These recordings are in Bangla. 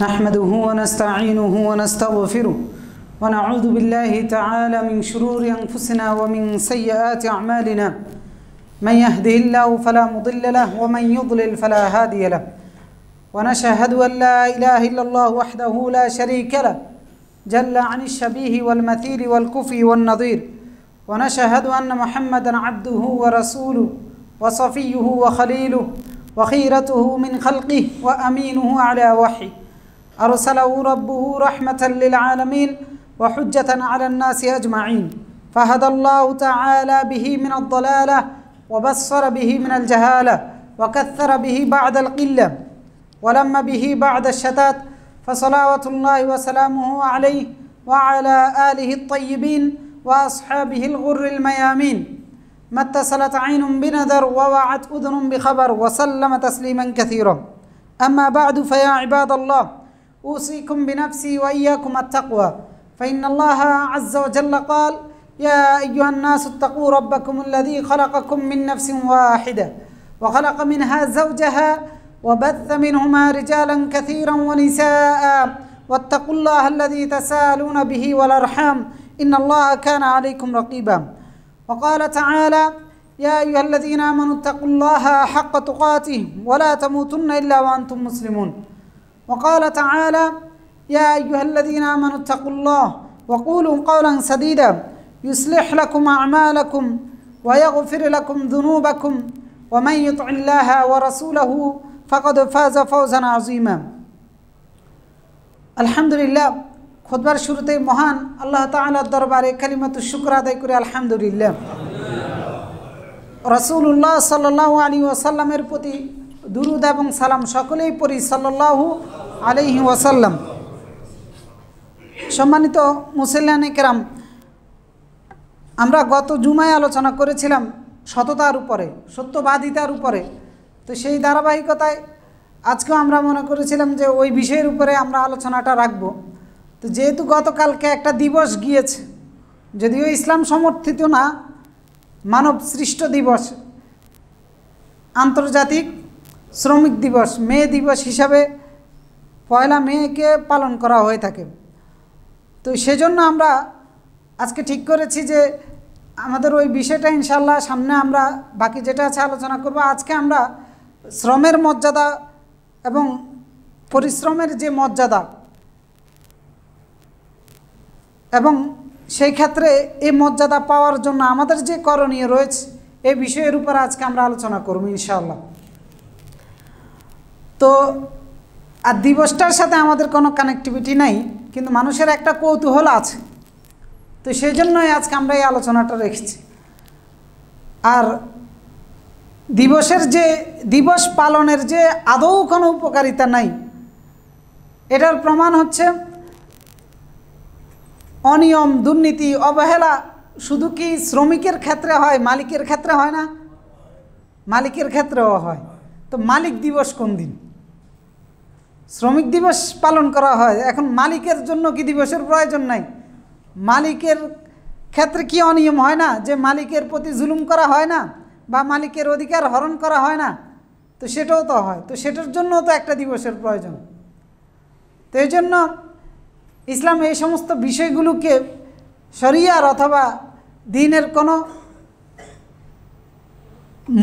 نحمده ونستعينه ونستغفره ونعوذ بالله تعالى من شرور أنفسنا ومن سيئات أعمالنا من يهده الله فلا مضل له ومن يضلل فلا هادي له ونشهد أن لا إله إلا الله وحده لا شريك له جل عن الشبيه والمثيل والكفي والنظير ونشهد أن محمدا عبده ورسوله وصفيه وخليله وخيرته من خلقه وأمينه على وحي أرسله ربه رحمة للعالمين وحجة على الناس أجمعين فهدى الله تعالى به من الضلالة وبصر به من الجهالة وكثر به بعد القلة ولم به بعد الشتات فصلوات الله وسلامه عليه وعلى آله الطيبين وأصحابه الغر الميامين ما اتصلت عين بنذر ووعت أذن بخبر وسلم تسليما كثيرا أما بعد فيا عباد الله أوصيكم بنفسي وإياكم التقوى فإن الله عز وجل قال يا أيها الناس اتقوا ربكم الذي خلقكم من نفس واحدة وخلق منها زوجها وبث منهما رجالا كثيرا ونساء واتقوا الله الذي تساءلون به والأرحام إن الله كان عليكم رقيبا وقال تعالى يا أيها الذين آمنوا اتقوا الله حق تقاته ولا تموتن إلا وأنتم مسلمون وقال تعالى يا أيها الذين آمنوا اتقوا الله وقولوا قولا سديدا يصلح لكم أعمالكم ويغفر لكم ذنوبكم ومن يطع الله ورسوله فقد فاز فوزا عظيما الحمد لله খুতবার শুরুতে মহান আল্লাহ তাআলার দরবারে কালিমাতুশ শুকর আদায় করে আলহামদুলিল্লাহ রাসূলুল্লাহ সাল্লাল্লাহু আলাইহি ওয়াসাল্লামের প্রতি দুরূদ এবং সালাম সকলেই পড়ি সাল্লাল্লাহু আলাইহি ওয়াসাল্লাম। সম্মানিত মুসল্লিয়ানে কেরাম, আমরা গত জুমায় আলোচনা করেছিলাম সততার উপরে, সত্যবাদিতার উপরে। তো সেই ধারাবাহিকতায় আজকেও আমরা মনে করেছিলাম যে ওই বিষয়ের উপরে আমরা আলোচনাটা রাখব। তো যেহেতু গতকালকে একটা দিবস গিয়েছে, যদিও ইসলাম সমর্থিত না, মানব সৃষ্ট দিবস, আন্তর্জাতিক শ্রমিক দিবস, মে দিবস হিসাবে 1 মেকে পালন করা হয়ে থাকে। তো সেজন্য আমরা আজকে ঠিক করেছি যে আমাদের ওই বিষয়টা ইনশাআল্লাহ সামনে আমরা বাকি যেটা আছে আলোচনা করব। আজকে আমরা শ্রমের মর্যাদা এবং পরিশ্রমের যে মর্যাদা এবং সেই ক্ষেত্রে এই মর্যাদা পাওয়ার জন্য আমাদের যে করণীয় রয়েছে এই বিষয়ের উপর আজকে আমরা আলোচনা করব ইনশাআল্লাহ। তো আর দিবসটার সাথে আমাদের কোনো কানেক্টিভিটি নাই, কিন্তু মানুষের একটা কৌতূহল আছে। তো সেই জন্যই আজকে আমরা এই আলোচনাটা রেখেছি। আর দিবসের যে দিবস পালনের যে আদৌ কোনো উপকারিতা নাই, এটার প্রমাণ হচ্ছে অনিয়ম, দুর্নীতি, অবহেলা শুধু কি শ্রমিকের ক্ষেত্রে হয়, মালিকের ক্ষেত্রে হয় না? মালিকের ক্ষেত্রেও হয়। তো মালিক দিবস কোন দিন? শ্রমিক দিবস পালন করা হয়, এখন মালিকের জন্য কি দিবসের প্রয়োজন নাই? মালিকের ক্ষেত্রে কি অনিয়ম হয় না, যে মালিকের প্রতি জুলুম করা হয় না বা মালিকের অধিকার হরণ করা হয় না? তো সেটাও তো হয়। তো সেটার জন্যও তো একটা দিবসের প্রয়োজন। তো এই জন্য ইসলাম এই সমস্ত বিষয়গুলোকে শরিয়ার অথবা দ্বীনের কোনো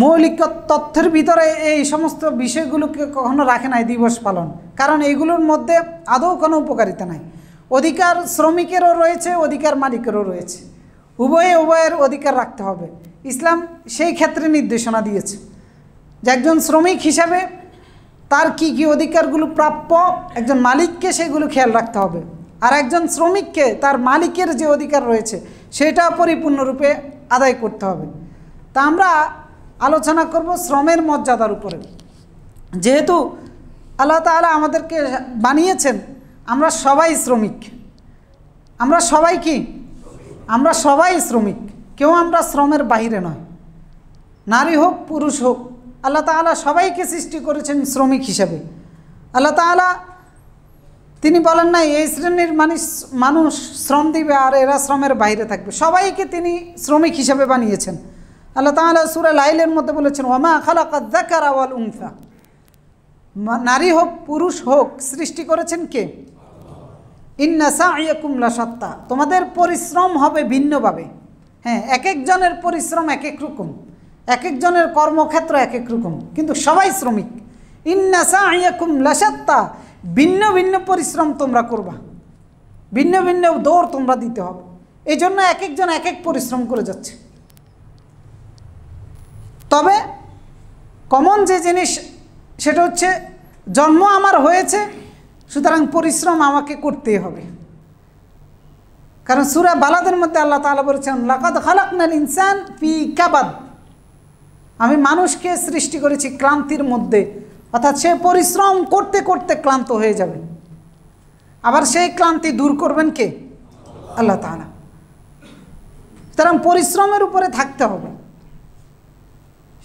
মৌলিক তথ্যের ভিতরে এই সমস্ত বিষয়গুলোকে কখনো রাখে নাই দিবস পালন, কারণ এইগুলোর মধ্যে আদৌ কোনো উপকারিতা নাই। অধিকার শ্রমিকেরও রয়েছে, অধিকার মালিকেরও রয়েছে, উভয়ের অধিকার রাখতে হবে। ইসলাম সেই ক্ষেত্রে নির্দেশনা দিয়েছে যে একজন শ্রমিক হিসাবে তার কি কি অধিকারগুলো প্রাপ্য, একজন মালিককে সেগুলো খেয়াল রাখতে হবে। আর একজন শ্রমিককে তার মালিকের যে অধিকার রয়েছে সেটা পরিপূর্ণরূপে আদায় করতে হবে। তা আমরা আলোচনা করব শ্রমের মর্যাদার উপরে। যেহেতু আল্লাহ তাআলা আমাদেরকে বানিয়েছেন, আমরা সবাই শ্রমিক। আমরা সবাই কি? আমরা সবাই শ্রমিক, কেউ আমরা শ্রমের বাইরে নয়। নারী হোক পুরুষ হোক, আল্লাহ তাআলা সবাইকে সৃষ্টি করেছেন শ্রমিক হিসাবে। আল্লাহ তাআলা তিনি বলেন না এই শ্রেণীর মানুষ শ্রম দিবে আর এরা শ্রমের বাইরে থাকবে। সবাইকে তিনি শ্রমিক হিসাবে বানিয়েছেন। আল্লাহ তাআলা সূরা লাইলের মধ্যে বলেছেন ওয়ামা খালাকায যাকারা ওয়াল উনসা, নারী হোক পুরুষ হোক সৃষ্টি করেছেন কে? ইন্না সা'য়াকুম লাশাত্তা, তোমাদের পরিশ্রম হবে ভিন্নভাবে। হ্যাঁ, এক একজনের পরিশ্রম এক এক রকম, এক একজনের কর্মক্ষেত্র এক এক রকম, কিন্তু সবাই শ্রমিক। ইন্না সা'য়াকুম লাশাত্তা, ভিন্ন ভিন্ন পরিশ্রম তোমরা করবা, ভিন্ন ভিন্ন দৌড় তোমরা দিতে হবে। এই জন্য এক একজন এক এক পরিশ্রম করে যাচ্ছে। তবে কমন যে জিনিস সেটা হচ্ছে জন্ম আমার হয়েছে, সুতরাং পরিশ্রম আমাকে করতেই হবে। কারণ সূরা বালাদের মধ্যে আল্লাহ তাআলা বলেছেন লাকাদ খালাকনাল ইনসান ফি কাবাদ, আমি মানুষকে সৃষ্টি করেছি ক্লান্তির মধ্যে, অর্থাৎ সে পরিশ্রম করতে করতে ক্লান্ত হয়ে যাবে। আবার সেই ক্লান্তি দূর করবেন কে? আল্লাহ তাআলা। সুতরাং পরিশ্রমের উপরে থাকতে হবে,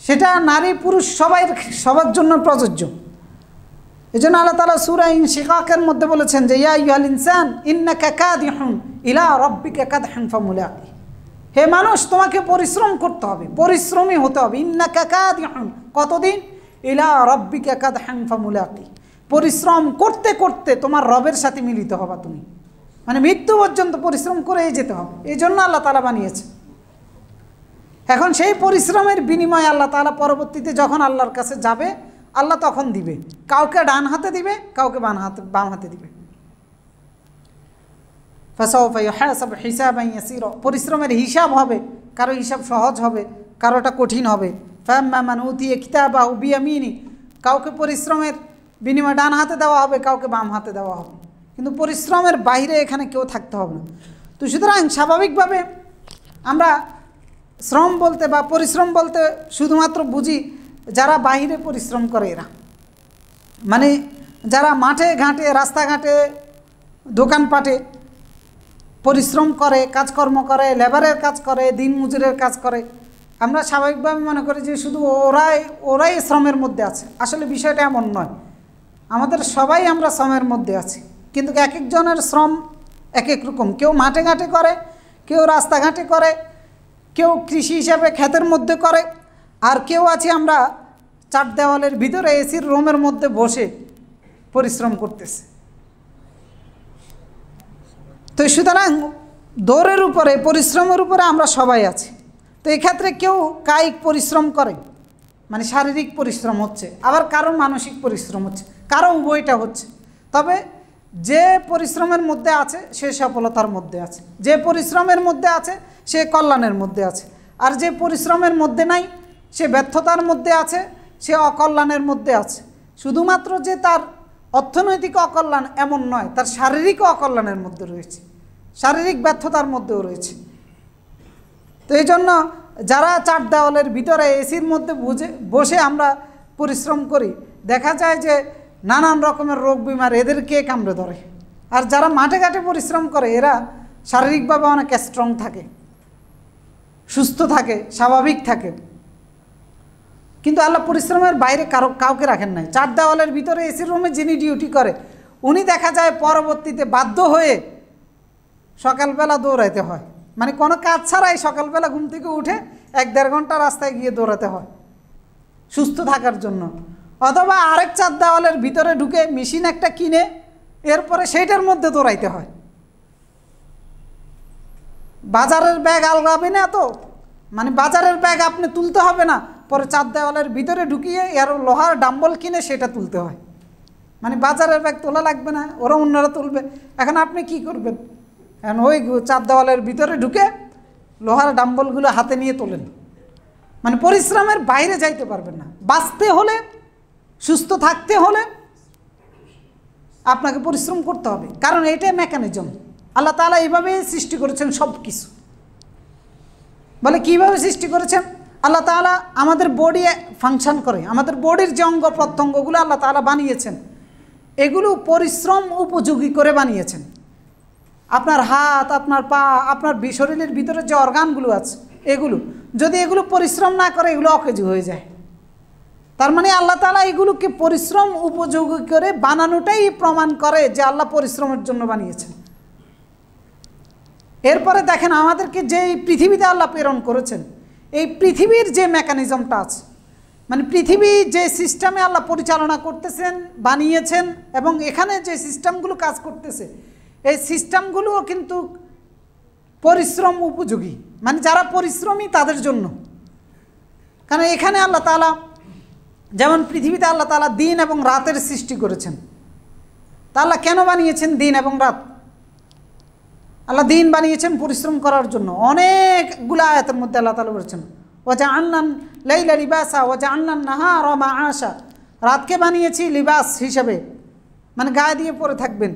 সেটা নারী পুরুষ সবার জন্য প্রযোজ্য। এই জন্য আল্লাহ তাআলা সূরা ইনশিকাকের মধ্যে বলেছেন যে ইয়া আইয়ুহাল ইনসান ইন্নাকা কাদিহুন ইলা রাব্বিকা কাদহান ফামুলাকি, হে মানুষ তোমাকে পরিশ্রম করতে হবে, পরিশ্রমী হতে হবে। ইন্নাকা কাদিহুন, কতদিন? ইলা রাব্বিকা কাদহান ফামুলাকি, পরিশ্রম করতে করতে তোমার রবের সাথে মিলিত হবা তুমি, মানে মৃত্যু পর্যন্ত পরিশ্রম করেই যেতে হবে। এই জন্য আল্লাহ তাআলা বানিয়েছে। এখন সেই পরিশ্রমের বিনিময়ে আল্লাহ তাআলা পরবর্তীতে যখন আল্লাহর কাছে যাবে, আল্লাহ তখন দিবে, কাউকে ডান হাতে দিবে, কাউকে বাম হাতে দিবে। ফাসাউফা ইউহাসাবু হিসাবান ইয়াসীরা, পরিশ্রমের হিসাব হবে, কারো হিসাব সহজ হবে, কারোটা কঠিন হবে। ফাম্মা মান উতিয়া কিতাবাহু বিয়ামিনি, কাউকে পরিশ্রমের বিনিময়ে ডান হাতে দেওয়া হবে, কাউকে বাম হাতে দেওয়া হবে, কিন্তু পরিশ্রমের বাইরে এখানে কেউ থাকতে হবে না। তো সুতরাং স্বাভাবিকভাবে আমরা শ্রম বলতে বা পরিশ্রম বলতে শুধুমাত্র বুঝি যারা বাহিরে পরিশ্রম করে, এরা মানে যারা মাঠে ঘাটে রাস্তাঘাটে দোকানপাটে পরিশ্রম করে, কাজকর্ম করে, লেবারের কাজ করে, দিন মজুরের কাজ করে, আমরা স্বাভাবিকভাবে মনে করি যে শুধু ওরাই শ্রমের মধ্যে আছে। আসলে বিষয়টা এমন নয়, আমাদের সবাই আমরা শ্রমের মধ্যে আছি, কিন্তু এক একজনের শ্রম এক এক রকম। কেউ মাঠে ঘাটে করে, কেউ রাস্তাঘাটে করে, কেউ কৃষি হিসাবে ক্ষেতের মধ্যে করে, আর কেউ আছে আমরা চার দেওয়ালের ভিতরে এসির রুমের মধ্যে বসে পরিশ্রম করতেছে। তো সুতরাং দৌড়ের উপরে, পরিশ্রমের উপরে আমরা সবাই আছি। তো এক্ষেত্রে কেউ কায়িক পরিশ্রম করে, মানে শারীরিক পরিশ্রম হচ্ছে, আবার কারো মানসিক পরিশ্রম হচ্ছে, কারো উভয়টা হচ্ছে। তবে যে পরিশ্রমের মধ্যে আছে সে সফলতার মধ্যে আছে, যে পরিশ্রমের মধ্যে আছে সে কল্যাণের মধ্যে আছে, আর যে পরিশ্রমের মধ্যে নাই সে ব্যর্থতার মধ্যে আছে, সে অকল্যাণের মধ্যে আছে। শুধুমাত্র যে তার অর্থনৈতিক অকল্যাণ এমন নয়, তার শারীরিক অকল্যাণের মধ্যে রয়েছে, শারীরিক ব্যর্থতার মধ্যেও রয়েছে। তো এই জন্য যারা চার দেওয়ালের ভিতরে এসির মধ্যে বসে আমরা পরিশ্রম করি, দেখা যায় যে নানান রকমের রোগ বিমার এদেরকে কামড়ে ধরে। আর যারা মাঠে ঘাটে পরিশ্রম করে এরা শারীরিকভাবে অনেক স্ট্রং থাকে, সুস্থ থাকে, স্বাভাবিক থাকে। কিন্তু আল্লাহ পরিশ্রমের বাইরে কাউকে রাখেন নাই। চার দেওয়ালের ভিতরে এসির রুমে যিনি ডিউটি করে উনি দেখা যায় পরবর্তীতে বাধ্য হয়ে সকালবেলা দৌড়াইতে হয়, মানে কোনো কাজ ছাড়াই সকালবেলা ঘুম থেকে উঠে 1-1.5 ঘন্টা রাস্তায় গিয়ে দৌড়াতে হয় সুস্থ থাকার জন্য। অথবা আরেক চার দেওয়ালের ভিতরে ঢুকে মেশিন একটা কিনে এরপরে সেইটার মধ্যে দৌড়াইতে হয়। বাজারের ব্যাগ আলগাবে না, তো মানে বাজারের ব্যাগ আপনি তুলতে হবে না, পরে চার দেওয়ালের ভিতরে ঢুকিয়ে এর লোহার ডাম্বল কিনে সেটা তুলতে হয়। মানে বাজারের ব্যাগ তোলা লাগবে না, ওরা অন্যরা তুলবে। এখন আপনি কি করবেন? এখন ওই চার দেওয়ালের ভিতরে ঢুকে লোহার ডাম্বলগুলো হাতে নিয়ে তোলেন। মানে পরিশ্রমের বাইরে যাইতে পারবেন না। বাঁচতে হলে, সুস্থ থাকতে হলে আপনাকে পরিশ্রম করতে হবে, কারণ এটাই মেকানিজম। আল্লাহ তাআলা এইভাবেই সৃষ্টি করেছেন সব কিছু। বলে কীভাবে সৃষ্টি করেছেন? আল্লাহ তাআলা আমাদের বডি ফাংশন করে, আমাদের বডির যে অঙ্গ প্রত্যঙ্গগুলো আল্লাহ তাআলা বানিয়েছেন এগুলো পরিশ্রম উপযোগী করে বানিয়েছেন। আপনার হাত, আপনার পা, আপনার শরীরের ভিতরে যে অর্গানগুলো আছে এগুলো পরিশ্রম না করে এগুলো অকেজো হয়ে যায়। তার মানে আল্লাহ তাআলা এগুলোকে পরিশ্রম উপযোগী করে বানানোটাই প্রমাণ করে যে আল্লাহ পরিশ্রমের জন্য বানিয়েছেন। এরপরে দেখেন আমাদেরকে যে পৃথিবীতে আল্লাহ প্রেরণ করেছেন, এই পৃথিবীর যে মেকানিজমটা আছে মানে পৃথিবী যে সিস্টেমে আল্লাহ পরিচালনা করতেছেন, বানিয়েছেন, এবং এখানে যে সিস্টেমগুলো কাজ করতেছে, এই সিস্টেমগুলোও কিন্তু পরিশ্রম উপযোগী, মানে যারা পরিশ্রমী তাদের জন্য। কারণ এখানে আল্লাহ তাআলা, যেমন পৃথিবীতে আল্লাহ তাআলা দিন এবং রাতের সৃষ্টি করেছেন। তা আল্লাহ কেন বানিয়েছেন দিন এবং রাত? আল্লাহ দিন বানিয়েছেন পরিশ্রম করার জন্য। অনেকগুলো আয়াতের মধ্যে আল্লাহ তাআলা বলেছেন ওয়াজআলনা লাইলা লিবাসা ওয়াজআলনা নাহারা মাআশা, রাতকে বানিয়েছি লিবাস হিসাবে, মানে গায়ে দিয়ে পরে থাকবেন।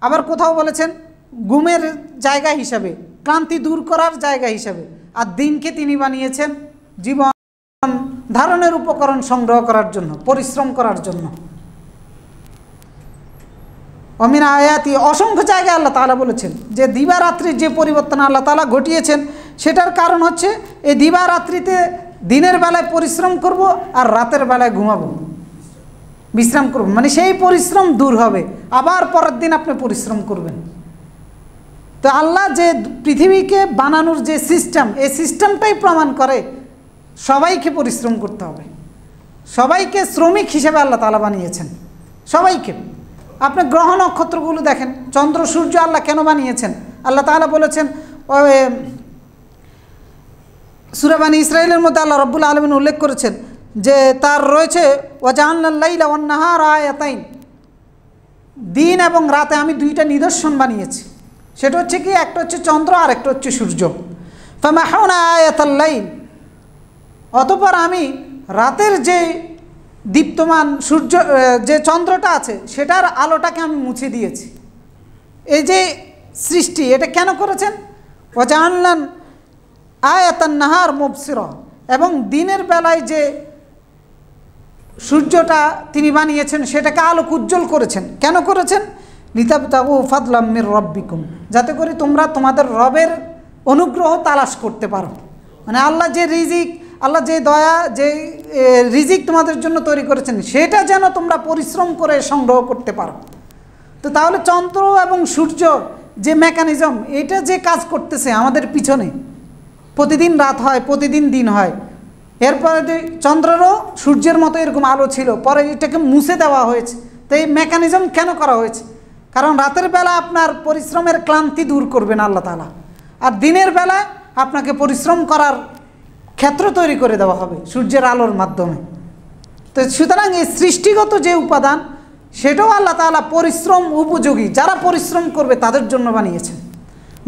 আবার কোথাও বলেছেন ঘুমের জায়গা হিসাবে, ক্লান্তি দূর করার জায়গা হিসাবে। আর দিনকে তিনি বানিয়েছেন জীবন ধারণের উপকরণ সংগ্রহ করার জন্য, পরিশ্রম করার জন্য। অমিন আয়াতি, অসংখ্য জায়গায় আল্লাহ তাআলা বলেছেন যে দিবারাত্রির যে পরিবর্তন আল্লাহ তাআলা ঘটিয়েছেন, সেটার কারণ হচ্ছে এই দিবারাত্রিতে দিনের বেলায় পরিশ্রম করব আর রাতের বেলায় ঘুমাবো, বিশ্রাম করব, মানে সেই পরিশ্রম দূর হবে, আবার পরের দিন আপনি পরিশ্রম করবেন। তো আল্লাহ যে পৃথিবীকে বানানোর যে সিস্টেম, এই সিস্টেমটাই প্রমাণ করে সবাইকে পরিশ্রম করতে হবে, সবাইকে শ্রমিক হিসেবে আল্লাহ তাআলা বানিয়েছেন, সবাইকে। আপনি গ্রহ নক্ষত্রগুলো দেখেন, চন্দ্র সূর্য আল্লাহ কেন বানিয়েছেন? আল্লাহ তাআলা বলেছেন, সূরা বনী ইসরাঈলের মধ্যে আল্লাহ রাব্বুল আলামিন উল্লেখ করেছেন যে তার রয়েছে ওয়াজআলনাল লাইলা ওয়ান নাহারা আয়াতাইন, দিন এবং রাতে আমি দুইটা নিদর্শন বানিয়েছি। সেটা হচ্ছে কি, একটা হচ্ছে চন্দ্র আর একটা হচ্ছে সূর্য। ফামাহাউনা আয়াতাল লাইল, অতঃপর আমি রাতের যে দীপ্তমান সূর্য, যে চন্দ্রটা আছে, সেটার আলোটাকে আমি মুছে দিয়েছি। এই যে সৃষ্টি, এটা কেন করেছেন? ওয়াজআলনা আয়াতান নাহার মুবসিরা, এবং দিনের বেলায় যে সূর্যটা তিনি বানিয়েছেন সেটাকে আলোক উজ্জ্বল করেছেন। কেন করেছেন? লিতাবতাগু ফাদলাম মির রাব্বিকুম, যাতে করে তোমরা তোমাদের রবের অনুগ্রহ তালাশ করতে পারো। মানে আল্লাহ যে রিজিক, আল্লাহ যে দয়া, যে রিজিক তোমাদের জন্য তৈরি করেছেন, সেটা যেন তোমরা পরিশ্রম করে সংগ্রহ করতে পারো। তো তাহলে চন্দ্র এবং সূর্য যে মেকানিজম, এটা যে কাজ করতেছে আমাদের পিছনে, প্রতিদিন রাত হয়, প্রতিদিন দিন হয়। এরপরে চন্দ্রেরও সূর্যের মতো এরকম আলো ছিল, পরে এটাকে মুছে দেওয়া হয়েছে। তো এই মেকানিজম কেন করা হয়েছে? কারণ রাতের বেলা আপনার পরিশ্রমের ক্লান্তি দূর করবেন আল্লাহ তাআলা, আর দিনের বেলায় আপনাকে পরিশ্রম করার ক্ষেত্র তৈরি করে দেওয়া হবে সূর্যের আলোর মাধ্যমে। তো সুতরাং এই সৃষ্টিগত যে উপাদান, সেটাও আল্লাহ তাআলা পরিশ্রম উপযোগী, যারা পরিশ্রম করবে তাদের জন্য বানিয়েছেন।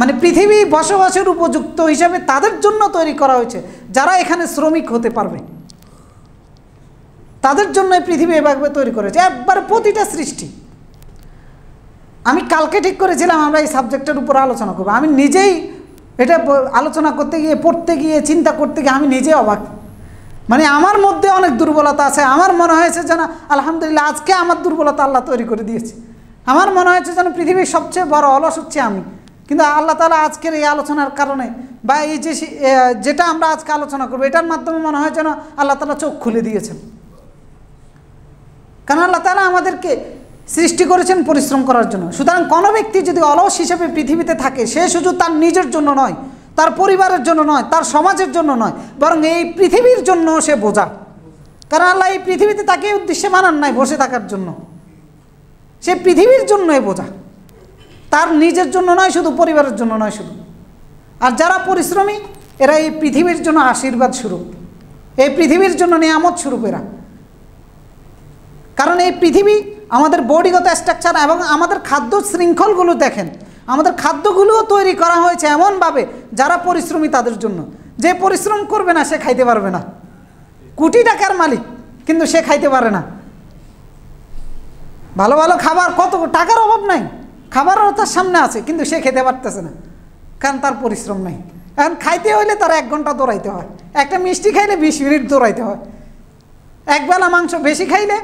মানে পৃথিবী বসবাসের উপযুক্ত হিসাবে তাদের জন্য তৈরি করা হয়েছে, যারা এখানে শ্রমিক হতে পারবে, তাদের জন্য পৃথিবী এভাবে তৈরি করেছে। একবার প্রতিটা সৃষ্টি, আমি কালকে ঠিক করেছিলাম আমরা এই সাবজেক্টের উপর আলোচনা করবো। আমি নিজেই এটা আলোচনা করতে গিয়ে, পড়তে গিয়ে, চিন্তা করতে গিয়ে আমি নিজে অবাক। মানে আমার মধ্যে অনেক দুর্বলতা আছে। আমার মনে হয়েছে যেন আলহামদুলিল্লাহ আজকে আমার দুর্বলতা আল্লাহ তৈরি করে দিয়েছে। আমার মনে হয়েছে যেন পৃথিবীর সবচেয়ে বড় অলস হচ্ছে আমি। কিন্তু আল্লাহ তাআলা আজকের এই আলোচনার কারণে, বা এই যে যেটা আমরা আজকে আলোচনা করবো, এটার মাধ্যমে মনে হয় যেন আল্লাহ তাআলা চোখ খুলে দিয়েছেন। কারণ আল্লাহ তাআলা আমাদেরকে সৃষ্টি করেছেন পরিশ্রম করার জন্য। সুতরাং কোনো ব্যক্তি যদি অলস হিসেবে পৃথিবীতে থাকে, সে শুধু তার নিজের জন্য নয়, তার পরিবারের জন্য নয়, তার সমাজের জন্য নয়, বরং এই পৃথিবীর জন্য সে বোঝা। কারণ আল্লাহ এই পৃথিবীতে তাকে উদ্দেশ্যে বানান নাই বসে থাকার জন্য, সে পৃথিবীর জন্যই বোঝা, তার নিজের জন্য নয় শুধু, পরিবারের জন্য নয় শুধু। আর যারা পরিশ্রমী, এরা এই পৃথিবীর জন্য আশীর্বাদ স্বরূপ, এই পৃথিবীর জন্য নিয়ামত স্বরূপ এরা। কারণ এই পৃথিবী আমাদের বডিগত স্ট্রাকচার এবং আমাদের খাদ্য শৃঙ্খলগুলো দেখেন, আমাদের খাদ্যগুলোও তৈরি করা হয়েছে এমনভাবে যারা পরিশ্রমী তাদের জন্য। যে পরিশ্রম করবে না সে খাইতে পারবে না। কোটি টাকার মালিক কিন্তু সে খাইতে পারে না। ভালো ভালো খাবার, কত টাকার অভাব নাই, খাবারও তার সামনে আছে, কিন্তু সে খেতে পারতেছে না, কারণ তার পরিশ্রম নাই। এখন খাইতে হইলে তার 1 ঘন্টা দৌড়াইতে হয়, একটা মিষ্টি খাইলে 20 মিনিট দৌড়াইতে হয়, একবেলা মাংস বেশি খাইলে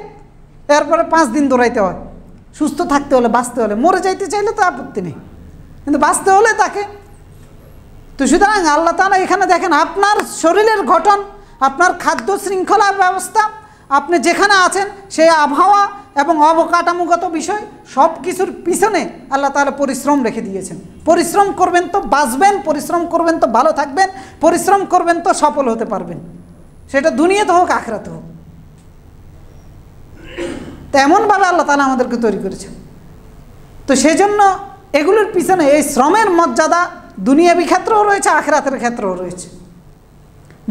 এরপরে 5 দিন দৌড়াইতে হয়। সুস্থ থাকতে হলে, বাঁচতে হলে, মরে যাইতে চাইলে তো আপত্তি নেই, কিন্তু বাঁচতে হলে তাকে। তো সুতরাং আল্লাহ তাআলা এখানে দেখেন আপনার শরীরের গঠন, আপনার খাদ্য শৃঙ্খলা ব্যবস্থা, আপনি যেখানে আছেন সেই আবহাওয়া এবং অবকাঠামোগত বিষয়, সব কিছুর পিছনে আল্লাহ তাআলা পরিশ্রম রেখে দিয়েছেন। পরিশ্রম করবেন তো বাঁচবেন, পরিশ্রম করবেন তো ভালো থাকবেন, পরিশ্রম করবেন তো সফল হতে পারবেন। সেটা দুনিয়াতে হোক আখিরাতে হোক। তো এমনভাবে আল্লাহ তাআলা আমাদেরকে তৈরি করেছেন। তো সেই জন্য এগুলোর পিছনে এই শ্রমের মর্যাদা দুনিয়াবি ক্ষেত্রেও রয়েছে, আখিরাতের ক্ষেত্রেও রয়েছে।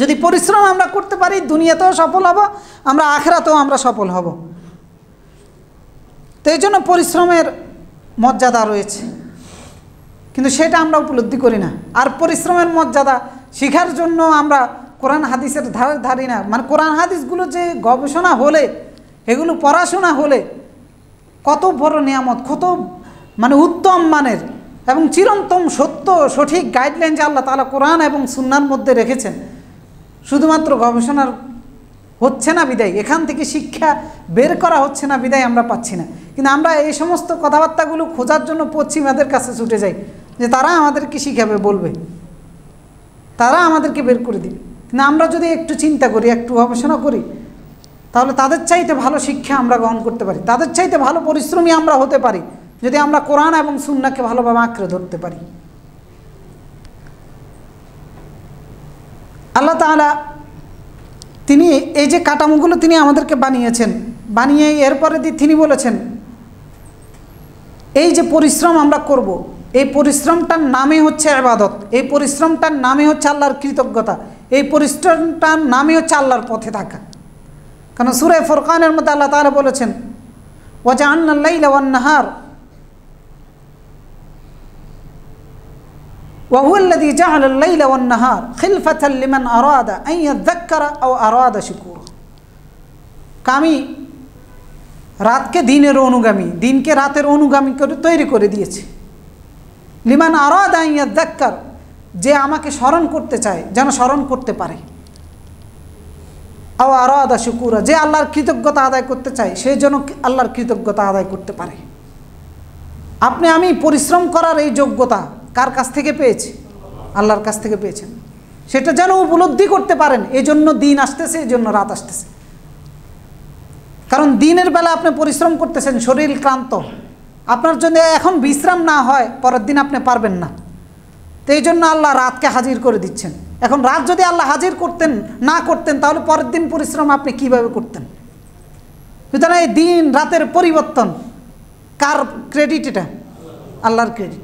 যদি পরিশ্রম আমরা করতে পারি দুনিয়াতেও সফল হব, আমরা আখিরাতেও আমরা সফল হব। তো এই জন্য পরিশ্রমের মর্যাদা রয়েছে, কিন্তু সেটা আমরা উপলব্ধি করি না। আর পরিশ্রমের মর্যাদা শেখার জন্য আমরা কোরআন হাদিসের ধারি না। মানে কোরআন হাদিসগুলো যে গবেষণা হলে, এগুলো পড়াশোনা হলে কত বড় নিয়ামত, কত মানে উত্তম মানের এবং চিরন্তন সত্য সঠিক গাইডলাইন যে আল্লাহ তাআলা কোরআন এবং সুন্নাহর মধ্যে রেখেছেন, শুধুমাত্র গবেষণার হচ্ছে না বিদায়, এখান থেকে শিক্ষা বের করা হচ্ছে না বিদায় আমরা পাচ্ছি না। কিন্তু আমরা এই সমস্ত কথাবার্তাগুলো খোঁজার জন্য পশ্চিমাদের কাছে ছুটে যাই, যে তারা আমাদেরকে শিখাবে, বলবে, তারা আমাদেরকে বের করে দিবে। কিন্তু আমরা যদি একটু চিন্তা করি, একটু গবেষণা করি, তাহলে তাদের চাইতে ভালো শিক্ষা আমরা গ্রহণ করতে পারি, তাদের চাইতে ভালো পরিশ্রমী আমরা হতে পারি, যদি আমরা কোরআন এবং সুন্নাহকে ভালোভাবে আঁকড়ে ধরতে পারি। আল্লাহ তাআলা তিনি এই যে কাঠামোগুলো তিনি আমাদেরকে বানিয়েছেন, বানিয়ে এরপরে তিনি বলেছেন এই যে পরিশ্রম আমরা করব, এই পরিশ্রমটার নামে হচ্ছে ইবাদত, এই পরিশ্রমটার নামে হচ্ছে আল্লাহর কৃতজ্ঞতা, এই পরিশ্রমটার নামে হচ্ছে আল্লাহর পথে থাকা। কারণ সূরা ফুরকানের মধ্যে আল্লাহ তাআলা বলেছেন ওয়াজআলনাল লাইলা ওয়ান নাহার وهو الذي جعل الليل والنهار خلفة لمن أراد أن يذكر أو أراد شكورا। আমি রাতকে দিনের অনুগামী, দিনকে রাতের অনুগামী করে তৈরি করে দিয়েছি। লিমান আরাদা আন ইয়াযাক্কার, যে আমাকে স্মরণ করতে চায় যেন স্মরণ করতে পারে, আও আরাদা শুকুরা, যে আল্লাহর কৃতজ্ঞতা আদায় করতে চায় সে যেন আল্লাহর কৃতজ্ঞতা আদায় করতে পারে। আপনি আমি পরিশ্রম করার এই যোগ্যতা কার কাছ থেকে পেয়েছি? আল্লাহর কাছ থেকে পেয়েছেন। সেটা যেন উপলব্ধি করতে পারেন, এই জন্য দিন আসতেছে, এই জন্য রাত আসতেছে। কারণ দিনের বেলা আপনি পরিশ্রম করতেছেন, শরীর ক্লান্ত, আপনার জন্য এখন বিশ্রাম না হয় পরের দিন আপনি পারবেন না। তো এই জন্য আল্লাহ রাতকে হাজির করে দিচ্ছেন। এখন রাত যদি আল্লাহ হাজির করতেন না করতেন, তাহলে পরের দিন পরিশ্রম আপনি কিভাবে করতেন? সুতরাং এই দিন রাতের পরিবর্তন কার ক্রেডিট? এটা আল্লাহর ক্রেডিট।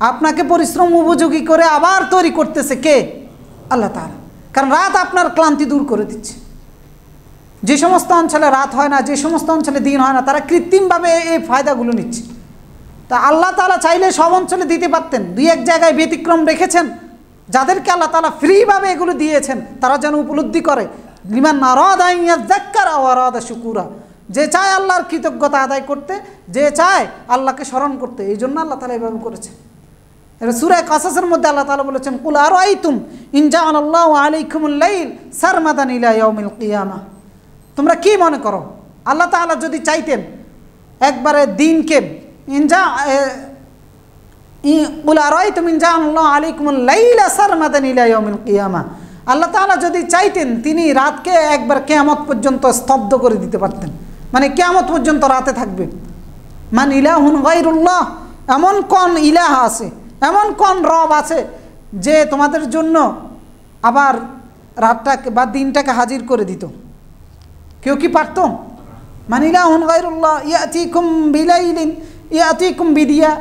আপনাকে পরিশ্রম উপযোগী করে আবার তৈরি করতেছে কে? আল্লাহ তাআলা। কারণ রাত আপনার ক্লান্তি দূর করে দিচ্ছে। যে সমস্ত অঞ্চলে রাত হয় না, যে সমস্ত অঞ্চলে দিন হয় না, তারা কৃত্রিমভাবে এই ফায়দাগুলো নিচ্ছে। তা আল্লাহ তাআলা চাইলে সব অঞ্চলে দিতে পারতেন, দুই এক জায়গায় ব্যতিক্রম রেখেছেন, যাদেরকে আল্লাহ তাআলা ফ্রিভাবে এগুলো দিয়েছেন তারা যেন উপলব্ধি করে। লিমান আরাদা আন ইয়াযাক্কারা ওয়া আরাদা শুকুরা, যে চায় আল্লাহর কৃতজ্ঞতা আদায় করতে, যে চায় আল্লাহকে স্মরণ করতে, এই জন্য আল্লাহ তাআলা এভাবে করেছেন। এটা সূরা কাসাসের মধ্যে আল্লাহ তাআলা বলেছেন কুল আরাইতুম ইন জাআলাল্লাহু আলাইকুমুল লাইল সারমাদান ইলা ইয়াউমিল কিয়ামাহ। তোমরা কি মনে করো, আল্লাহ তাআলা যদি চাইতেন একবারে দিনকে কুল আরাইতুম ইন জাআলাল্লাহু আলাইকুমুল লাইলা সারমাদান ইলা ইয়াউমিল কিয়ামাহ, আল্লাহ তাআলা যদি চাইতেন তিনি রাতকে একবার কিয়ামত পর্যন্ত স্তব্ধ করে দিতে পারতেন, মানে কিয়ামত পর্যন্ত রাতে থাকবে। মান ইলাহুন গায়রুল্লাহ, এমন কোন ইলাহ আছে, এমন কোন রব আছে যে তোমাদের জন্য আবার রাতটাকে বা দিনটাকে হাজির করে দিত? কেউ কি পারত? মান ইলাহুন গায়রুল্লাহ ইয়াতিকুম বিলাইলিন ইয়াতিকুম বিদিয়া,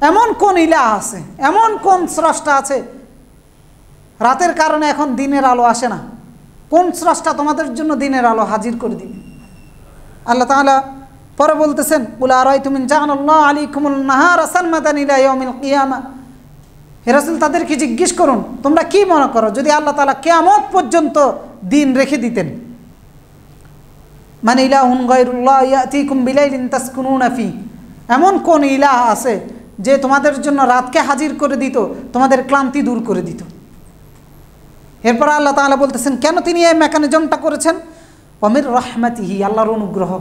এমন কোন ইলাহ আছে, এমন কোন স্রষ্টা আছে রাতের কারণে এখন দিনের আলো আসে না? কোন স্রষ্টা তোমাদের জন্য দিনের আলো হাজির করে দিবে? আল্লাহ তাআলা পরে বলতেছেন কুল আরাইতুম ইন জাআলাল্লাহু আলাইকুমুন নাহারা সারমাদান ইলা ইয়াউমিল কিয়ামাহ। হে রাসূল, তাদেরকে জিজ্ঞেস করুন তোমরা কি মনে করো যদি আল্লাহ তাআলা কিয়ামত পর্যন্ত দিন রেখে দিতেন? মান ইলাহুন গায়রুল্লাহ ইয়াতিকুম বিলাইলিন তাসকুনুনা ফি, এমন কোন ইলাহ আছে যে তোমাদের জন্য রাতকে হাজির করে দিত, তোমাদের ক্লান্তি দূর করে দিত? এরপর আল্লাহ তাআলা বলতেছেন কেন তিনি এই মেকানিজমটা করেছেন? ওয়ামির রাহমাতিহি, আল্লাহর অনুগ্রহ।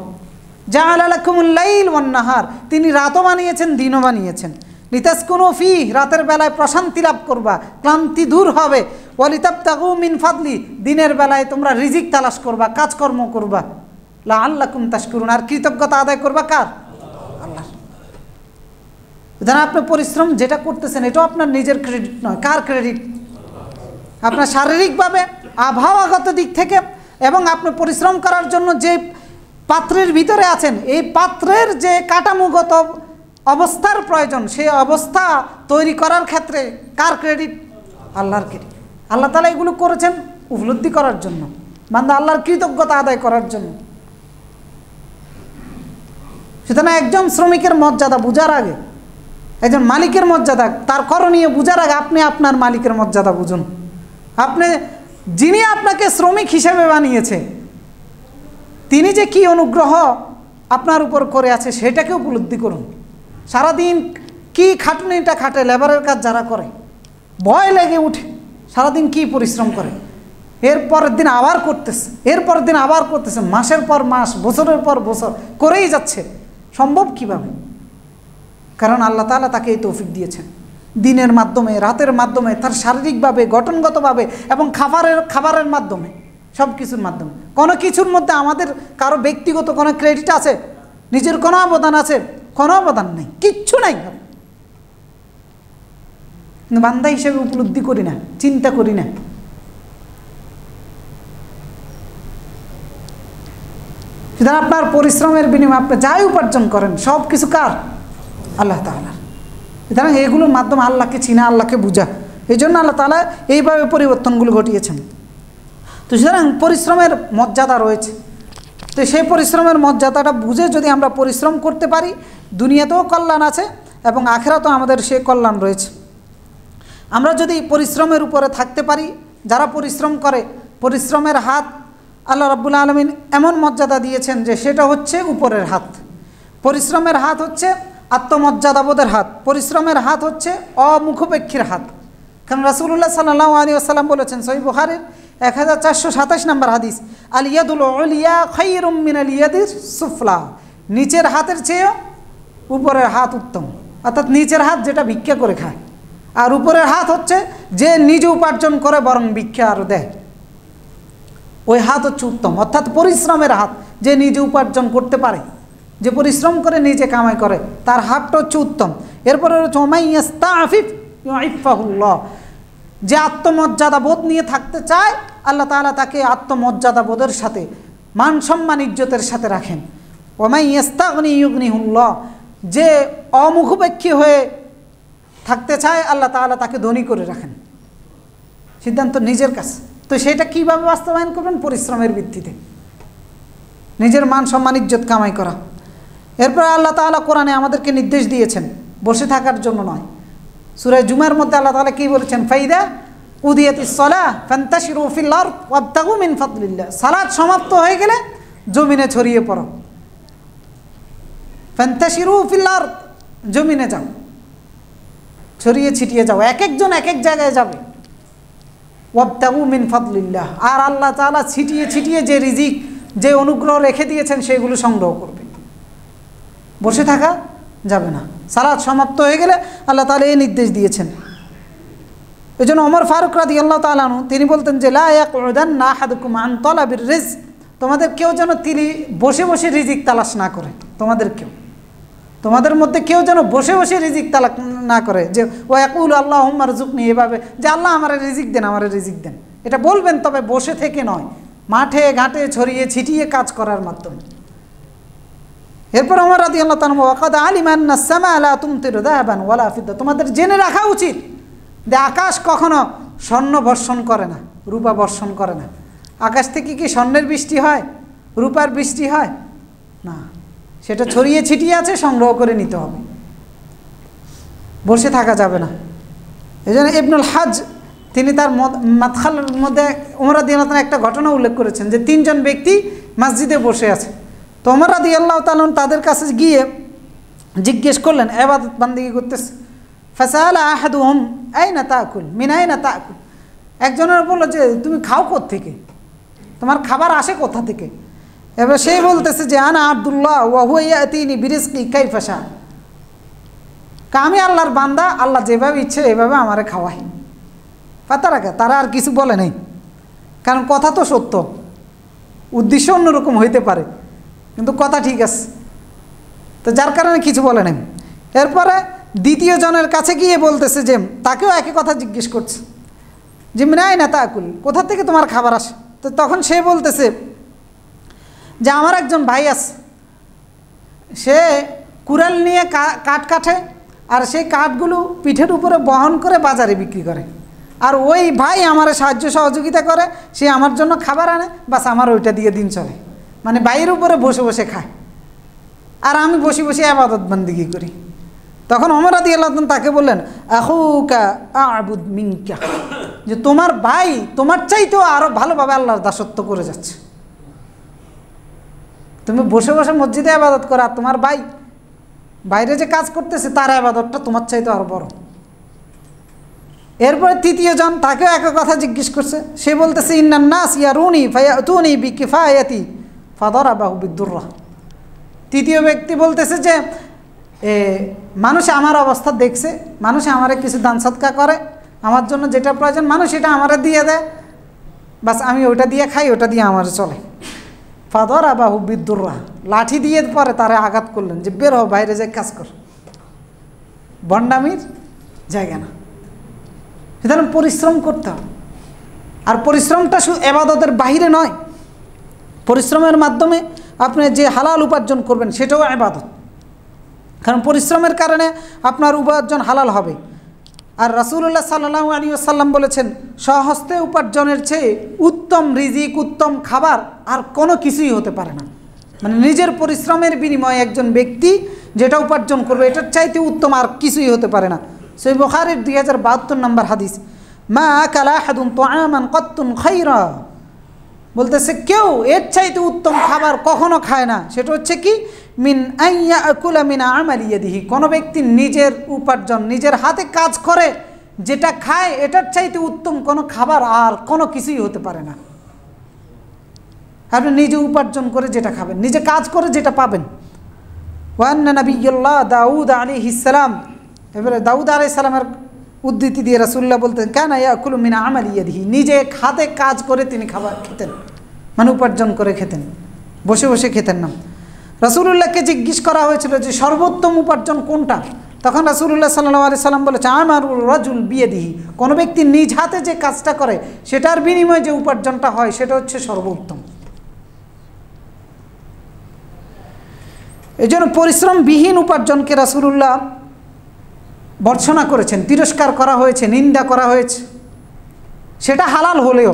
জাআলা লাকুমুল লাইল ওয়ান নাহার, তিনি রাতও বানিয়েছেন দিনও বানিয়েছেন। লিতাসকুনু ফি, রাতের বেলায় প্রশান্তি লাভ করবা, ক্লান্তি দূর হবে। ওয়ালিতাবতাগু মিন ফাদলি, দিনের বেলায় তোমরা রিজিক তালাশ করবা, কাজকর্ম করবা। লাআল্লাকুম তাশকুরুন, আর কৃতজ্ঞতা আদায় করবা কার? আল্লাহর। যারা আপনি পরিশ্রম যেটা করতেছেন এটাও আপনার নিজের ক্রেডিট নয়, কার ক্রেডিট? আপনার শারীরিকভাবে আবহাওয়াগত দিক থেকে এবং আপনি পরিশ্রম করার জন্য যে পাত্রের ভিতরে আছেন, এই পাত্রের যে কাঠামোগত অবস্থার প্রয়োজন, সেই অবস্থা তৈরি করার ক্ষেত্রে কার ক্রেডিট? আল্লাহর ক্রেডিট। আল্লাহ তাআলা এগুলো করেছেন উপলব্ধি করার জন্য, বান্দা আল্লাহর কৃতজ্ঞতা আদায় করার জন্য। সুতরাং একজন শ্রমিকের মর্যাদা বুঝার আগে, একজন মালিকের মর্যাদা, তার করণীয় বুঝার আগে আপনি আপনার মালিকের মর্যাদা বুঝুন। আপনি যিনি আপনাকে শ্রমিক হিসেবে বানিয়েছে, তিনি যে কি অনুগ্রহ আপনার উপর করে আছে সেটাকে উপলব্ধি করুন। সারাদিন কি খাটুনিটা খাটে লেবারের কাজ যারা করে, ভয় লেগে উঠে, সারাদিন কি পরিশ্রম করে, এর পরের দিন আবার করতেছে, এর পরের দিন আবার করতেছে, মাসের পর মাস, বছরের পর বছর করেই যাচ্ছে। সম্ভব কিভাবে? কারণ আল্লাহ তাআলা তাকে এই তৌফিক দিয়েছেন, দিনের মাধ্যমে, রাতের মাধ্যমে, তার শারীরিকভাবে, গঠনগতভাবে এবং খাবারের মাধ্যমে, সব কিছুর মাধ্যমে। কোনো কিছুর মধ্যে আমাদের কারো ব্যক্তিগত কোনো ক্রেডিট আছে? নিজের কোনো অবদান আছে? কোনো অবদান নেই, কিচ্ছু নাই। বান্দা হিসেবে উপলব্ধি করি না, চিন্তা করি না। সুতরাং আপনার পরিশ্রমের বিনিময়ে আপনি যাই উপার্জন করেন সব কিছু কার? আল্লাহ তাআলার। সুতরাং এগুলোর মাধ্যমে আল্লাহকে চিনা, আল্লাহকে বুঝা, এই জন্য আল্লাহ তাআলা এইভাবে পরিবর্তনগুলো ঘটিয়েছেন। তো সুতরাং পরিশ্রমের মর্যাদা রয়েছে। তো সেই পরিশ্রমের মর্যাদাটা বুঝে যদি আমরা পরিশ্রম করতে পারি, দুনিয়াতেও কল্যাণ আছে এবং আখিরাতেও আমাদের সেই কল্যাণ রয়েছে। আমরা যদি পরিশ্রমের উপরে থাকতে পারি, যারা পরিশ্রম করে, পরিশ্রমের হাত আল্লাহ রাব্বুল আলামিন এমন মর্যাদা দিয়েছেন যে সেটা হচ্ছে উপরের হাত। পরিশ্রমের হাত হচ্ছে আত্মমর্যাদাবোধের হাত, পরিশ্রমের হাত হচ্ছে অমুখপেক্ষীর হাত। কারণ রাসূলুল্লাহ সাল্লাল্লাহু আলাইহি ওয়াসাল্লাম বলেছেন, সহিহ বুখারীর 1427 নম্বর হাদিস, আল ইয়াদুল উলিয়া খায়রুম মিনাল ইয়াদিস সুফলা, নিচের হাতের চেয়ে উপরের হাত উত্তম। অর্থাৎ নিচের হাত যেটা ভিক্ষা করে খায়, আর উপরের হাত হচ্ছে যে নিজে উপার্জন করে বরং ভিক্ষা আরও দেয়, ওই হাত হচ্ছে উত্তম। অর্থাৎ পরিশ্রমের হাত, যে নিজে উপার্জন করতে পারে, যে পরিশ্রম করে নিজে কামাই করে, তার হাতটা হচ্ছে উত্তম। এরপরে হচ্ছে ওমাইয়াস্তাফিফ ইউইফাহুল্লাহ, যে আত্মমর্যাদা বোধ নিয়ে থাকতে চায় আল্লাহ তাআলা তাকে আত্মমর্যাদা বোধের সাথে, মান সম্মান ইজ্জতের সাথে রাখেন। ওমাইয়াস্তাগনি ইউগনিহুল্লাহ, যে অমুখপেক্ষী হয়ে থাকতে চায় আল্লাহ তাআলা তাকে ধনী করে রাখেন। সিদ্ধান্ত নিজের কাছে। তো সেটা কীভাবে বাস্তবায়ন করবেন? পরিশ্রমের ভিত্তিতে, নিজের মান সম্মান ইজ্জত কামাই করা। এরপর আল্লাহ তাআলা কোরআনে আমাদেরকে নির্দেশ দিয়েছেন বসে থাকার জন্য নয়। সূরা জুমার মধ্যে আল্লাহ তাআলা কী বলেছেন? ফাইদা কুদিয়াতিস সালাহ ফান্তাশিরু ফিল আরদ ওয়াবতাগু মিন ফাদলিল্লাহ, সালাত সমাপ্ত হয়ে গেলে জমিনে ছড়িয়ে পড়ো। ফান্তাশিরু ফিল আরদ, জমিনে যাও, ছড়িয়ে ছিটিয়ে যাও, এক একজন এক এক জায়গায় যাবে। ওয়াবতাগু মিন ফাদলিল্লাহ, আর আল্লাহ তাআলা ছিটিয়ে ছিটিয়ে যে রিজিক, যে অনুগ্রহ রেখে দিয়েছেন সেগুলো সংগ্রহ করবে। বসে থাকা যাবে না। সালাত সমাপ্ত হয়ে গেলে আল্লাহ তাআলা এই নির্দেশ দিয়েছেন। এই জন্য ওমর ফারুক রাদিয়াল্লাহু তাআলা আনহু তিনি বলতেন যে লা ইয়াকউদান্না আহাদুকুম আন তালাবির রিজক, তোমাদের কেউ যেন বসে বসে রিজিক তালাশ না করে। তোমাদের মধ্যে কেউ যেন বসে বসে রিজিক তালাশ না করে, যে ওয়া ইয়াকুলু আল্লাহুম্মা রযুকনি, এভাবে যে আল্লাহ আমারে রিজিক দেন, আমারে রিজিক দেন। এটা বলবেন, তবে বসে থেকে নয়, মাঠে ঘাটে ছড়িয়ে ছিটিয়ে কাজ করার মাধ্যমে। এরপর ওমর রাদিয়াল্লাহু তাআলা ওয়াকাদ আলিমা আন্নাস সামা লা তুমতিরু যাহাবান ওয়ালা ফিদ্দা, তোমাদের জেনে রাখা উচিত যে আকাশ কখনো স্বর্ণ বর্ষণ করে না, রূপা বর্ষণ করে না। আকাশ থেকে কি স্বর্ণের বৃষ্টি হয়, রূপার বৃষ্টি হয় না? সেটা ছড়িয়ে ছিটিয়ে আছে, সংগ্রহ করে নিতে হবে, বসে থাকা যাবে না। এই জন্য ইবনুল হাজ তিনি তার মাদখালের মধ্যে ওমর রাদিয়াল্লাহু তাআলা একটা ঘটনা উল্লেখ করেছেন যে 3 জন ব্যক্তি মসজিদে বসে আছে। তো ওমর রাদিয়াল্লাহু তাআলা তাদের কাছে গিয়ে জিজ্ঞেস করলেন, ইবাদত বান্দেগী করতেছে। ফাসালা আহাদুহুম আইনা তাকুল মিন আইনা তাকুল, একজনের বলল যে তুমি খাও কোথা থেকে, তোমার খাবার আসে কোথা থেকে? এবার সেই বলতেছে যে আনা আব্দুল্লাহ ওয়া হুয়া ইয়াতিনি বিরিজকি কাইফা শা, আমি আল্লাহর বান্দা, আল্লাহ যেভাবে ইচ্ছে এভাবে আমারে খাওয়ায়। তারা আর কিছু বলে নাই, কারণ কথা তো সত্য, উদ্দেশ্য অন্যরকম হইতে পারে, কিন্তু কথা ঠিক আছে, তো যার কারণে কিছু বলে নাই। এরপরে দ্বিতীয় জনের কাছে গিয়ে বলতেছে যে তাকেও একই কথা জিজ্ঞেস করছে। যে মিন আইনা তাকুল, কোথা থেকে তোমার খাবার আসে? তো তখন সে বলতেছে যে আমার একজন ভাই আছে, সে কুড়াল নিয়ে কাঠ কাটে আর সেই কাঠগুলো পিঠের উপরে বহন করে বাজারে বিক্রি করে, আর ওই ভাই আমার সাহায্য সহযোগিতা করে, সে আমার জন্য খাবার আনে, বাস আমার ওইটা দিয়ে দিন চলে। মানে ভাইয়ের উপরে বসে বসে খায় আর আমি বসে বসে ইবাদত বন্দেগী করি। তখন ওমর রাদিয়াল্লাহু আনহু তাকে বললেন আখুকা আ'বুদ মিনকা, যে তোমার ভাই তোমার চাইতেও আরো ভালোভাবে আল্লাহর দাসত্ব করে যাচ্ছে। তুমি বসে বসে মসজিদে ইবাদত করো আর তোমার ভাই বাইরে যে কাজ করতেছে তার ইবাদতটা তোমার চাইতে আরো বড়। এরপরে তৃতীয় জন, তাকেও এক কথা জিজ্ঞেস করছে, সে বলতেছে ইন্নান নাস ইয়ারুনি ফায়াতুনি বিকিফায়াতি ফাদারাবাহু বিদুররা। তৃতীয় ব্যক্তি বলতেছে যে মানুষ আমার অবস্থা দেখছে, মানুষ আমারে কিছু দান সদকা করে, আমার জন্য যেটা প্রয়োজন মানুষ এটা আমারে দিয়ে দেয়, বাস আমি ওটা দিয়ে খাই, ওটা দিয়ে আমার চলে। ফাদারাবাহু বিদুররা, লাঠি দিয়ে পরে তারে আঘাত করলেন যে বের হ, বাইরে যাই কাজ কর, ভণ্ডামির জায়গা না। সুতরাং পরিশ্রম করতে হবে, আর পরিশ্রমটা শুধু ইবাদতের বাহিরে নয়, পরিশ্রমের মাধ্যমে আপনি যে হালাল উপার্জন করবেন সেটাও ইবাদত, কারণ পরিশ্রমের কারণে আপনার উপার্জন হালাল হবে। আর রাসূলুল্লাহ সাল্লাল্লাহু আলাইহি ওয়াসাল্লাম বলেছেন স্বহস্তে উপার্জনের চেয়ে উত্তম রিজিক, উত্তম খাবার আর কোনো কিছুই হতে পারে না। মানে নিজের পরিশ্রমের বিনিময়ে একজন ব্যক্তি যেটা উপার্জন করবে এটার চাইতে উত্তম আর কিছুই হতে পারে না। সহিহ বুখারীর 2072 নম্বর হাদিস, মা আকালা আহাদুন তুআমান কাত্তুন খায়রা, বলতেছে কেউ এর চাইতে উত্তম খাবার কখনো খায় না। সেটা হচ্ছে কি, মিন আইয়াকুলা মিন আমালি ইয়াদিহি, কোনো ব্যক্তি নিজের উপার্জন নিজের হাতে কাজ করে যেটা খায় এটার চাইতে উত্তম কোনো খাবার আর কোনো কিছুই হতে পারে না। আপনি নিজে উপার্জন করে যেটা খাবেন, নিজে কাজ করে যেটা পাবেন। ওয়ান্না নবিয়্যুল্লাহ দাউদ আলাইহিস সালাম, এবারে দাউদ আলাইহিস সালামের উদ্ধৃতি দিয়ে রাসূলুল্লাহ বলতেন কানা ইয়াকুলু মিন আমালি ইয়াদিহি, নিজে হাতে কাজ করে তিনি খাবার খেতেন, মানে উপার্জন করে খেতেন, বসে বসে খেতেন না। রাসূলুল্লাহকে জিজ্ঞেস করা হয়েছিল যে সর্বোত্তম উপার্জন কোনটা, তখন রাসূলুল্লাহ সাল্লাল্লাহু আলাইহি সাল্লাম বলেছে আমারুর রাজুল বিয়াদিহি, কোনো ব্যক্তি নিজ হাতে যে কাজটা করে সেটার বিনিময়ে যে উপার্জনটা হয় সেটা হচ্ছে সর্বোত্তম। এই জন্য পরিশ্রমবিহীন উপার্জনকে রাসূলুল্লাহ বর্জনা করেছেন, তিরস্কার করা হয়েছে, নিন্দা করা হয়েছে। সেটা হালাল হলেও,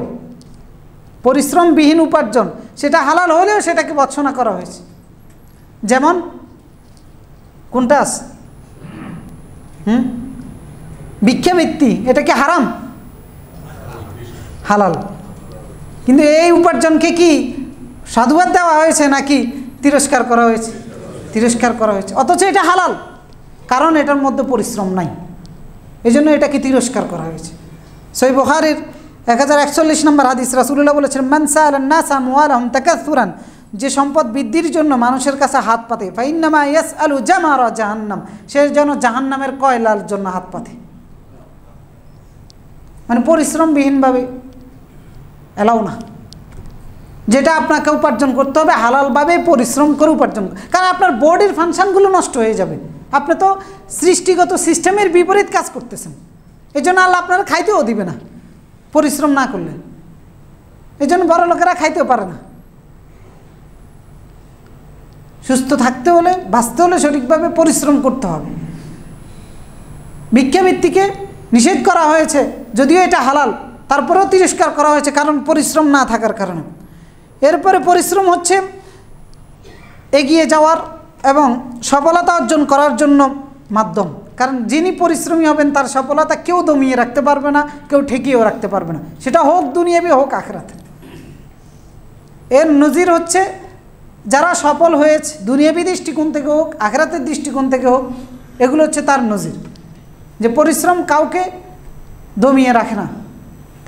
পরিশ্রমবিহীন উপার্জন সেটা হালাল হলেও সেটাকে বর্জনা করা হয়েছে। যেমন কোনটা আছে, ভিক্ষাবৃত্তি, এটা কি হারাম? হালাল। কিন্তু এই উপার্জনকে কি সাধুবাদ দেওয়া হয়েছে নাকি তিরস্কার করা হয়েছে? তিরস্কার করা হয়েছে, অথচ এটা হালাল, কারণ এটার মধ্যে পরিশ্রম নাই, এই জন্য এটাকে তিরস্কার করা হয়েছে। সহিহ বুখারীর 1041 নম্বর হাদিস, রাসূলুল্লাহ বলেছেন মান সাআলান নাস আমওয়ালাহুম তাকাসসুরান, যে সম্পদ বৃদ্ধির জন্য মানুষের কাছে হাত পাতে, ফাইন্নামা ইয়াসআলু জামারা জাহান্নাম, সে যেন জাহান্নামের কয়লার জন্য হাত পাতে। মানে পরিশ্রমবিহীনভাবে এলাও না, যেটা আপনাকে উপার্জন করতে হবে হালালভাবে পরিশ্রম করে উপার্জন, কারণ আপনার বডির ফাংশনগুলো নষ্ট হয়ে যাবে। আপনি তো সৃষ্টিগত সিস্টেমের বিপরীত কাজ করতেছেন, এই জন্য আল্লাহ আপনারা খাইতেও দিবে না পরিশ্রম না করলে। এই জন্য বড় লোকেরা খাইতেও পারে না। সুস্থ থাকতে হলে, বাঁচতে হলে সঠিকভাবে পরিশ্রম করতে হবে। ভিক্ষাবৃত্তিকে নিষেধ করা হয়েছে, যদিও এটা হালাল, তারপরেও তিরস্কার করা হয়েছে কারণ পরিশ্রম না থাকার কারণে। এরপরে পরিশ্রম হচ্ছে এগিয়ে যাওয়ার এবং সফলতা অর্জন করার জন্য মাধ্যম, কারণ যিনি পরিশ্রমী হবেন তার সফলতা কেউ দমিয়ে রাখতে পারবে না, কেউ ঠেকিয়েও রাখতে পারবে না, সেটা হোক দুনিয়াবি হোক আখিরাতে। এর নজির হচ্ছে যারা সফল হয়েছে দুনিয়াবি দৃষ্টিকোণ থেকে হোক আখিরাতের দৃষ্টিকোণ থেকে হোক, এগুলো হচ্ছে তার নজির, যে পরিশ্রম কাউকে দমিয়ে রাখে না,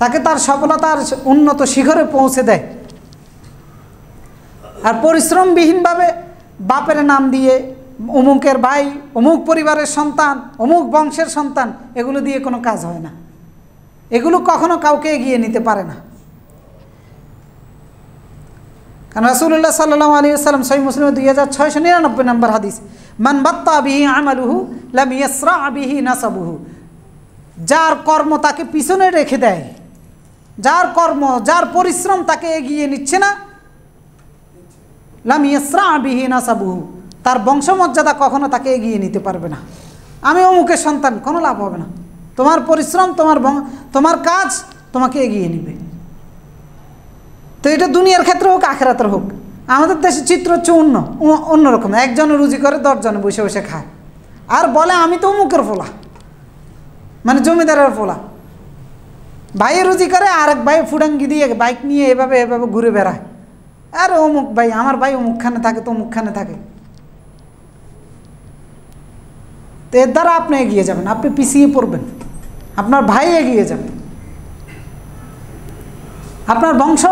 তাকে তার সফলতার উন্নত শিখরে পৌঁছে দেয়। আর পরিশ্রমবিহীনভাবে বাপের নাম দিয়ে অমুকের ভাই, অমুক পরিবারের সন্তান, অমুক বংশের সন্তান, এগুলো দিয়ে কোনো কাজ হয় না, এগুলো কখনো কাউকে এগিয়ে নিতে পারে না। কারণ রাসূলুল্লাহ সাল্লাল্লাহু আলাইহি ওয়াসাল্লাম সহিহ মুসলিম 2699 নম্বর হাদিস, মান বাত্তা বিহি আমালুহু লাম ইয়াসরা বিহি নাসাবুহু, যার কর্ম তাকে পিছনে রেখে দেয়, যার কর্ম, যার পরিশ্রম তাকে এগিয়ে নিচ্ছে না, লাম ইয়াসরা বিহি নাসাবুহু, তার বংশমর্যাদা কখনো তাকে এগিয়ে নিতে পারবে না। আমি অমুকের সন্তান, কোনো লাভ হবে না। তোমার পরিশ্রম, তোমার কাজ তোমাকে এগিয়ে নেবে। তো এটা দুনিয়ার ক্ষেত্রে হোক, আখিরাতের হোক। আমাদের দেশে চিত্র হচ্ছে অন্যরকম। একজনে রুজি করে 10 জনে বসে বসে খায়, আর বলে আমি তো অমুকের ফোলা, মানে জমিদারের ফোলা। ভাই রুজি করে, আরেক ভাই ফুডাঙ্গি দিয়ে বাইক নিয়ে এভাবে এভাবে ঘুরে বেড়ায়, আর অমুক ভাই, আমার ভাই অমুকখানে থাকে তো অমুকখানে থাকে। তো এর দ্বারা আপনি এগিয়ে যাবেন, আপনি পিছিয়ে পড়বেন, আপনার ভাই এগিয়ে যাবে। আপনার বংশ,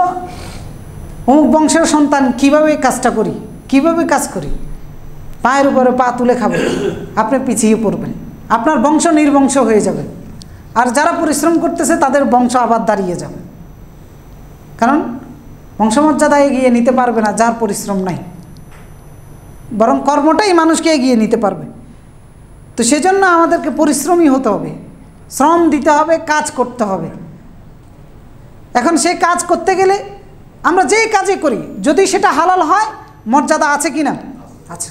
অমুক বংশের সন্তান, কিভাবে কাজটা করি, কিভাবে কাজ করি, পায়ের উপরে পা তুলে খাবে, আপনি পিছিয়ে পড়বেন, আপনার বংশ নির্বংশ হয়ে যাবে। আর যারা পরিশ্রম করতেছে তাদের বংশ আবার দাঁড়িয়ে যাবে, কারণ বংশমর্যাদা এগিয়ে নিতে পারবে না যার পরিশ্রম নাই, বরং কর্মটাই মানুষকে এগিয়ে নিতে পারবে। তো সেজন্য আমাদেরকে পরিশ্রমী হতে হবে, শ্রম দিতে হবে, কাজ করতে হবে। এখন সেই কাজ করতে গেলে আমরা যেই কাজই করি, যদি সেটা হালাল হয়, মর্যাদা আছে কি না? আছে।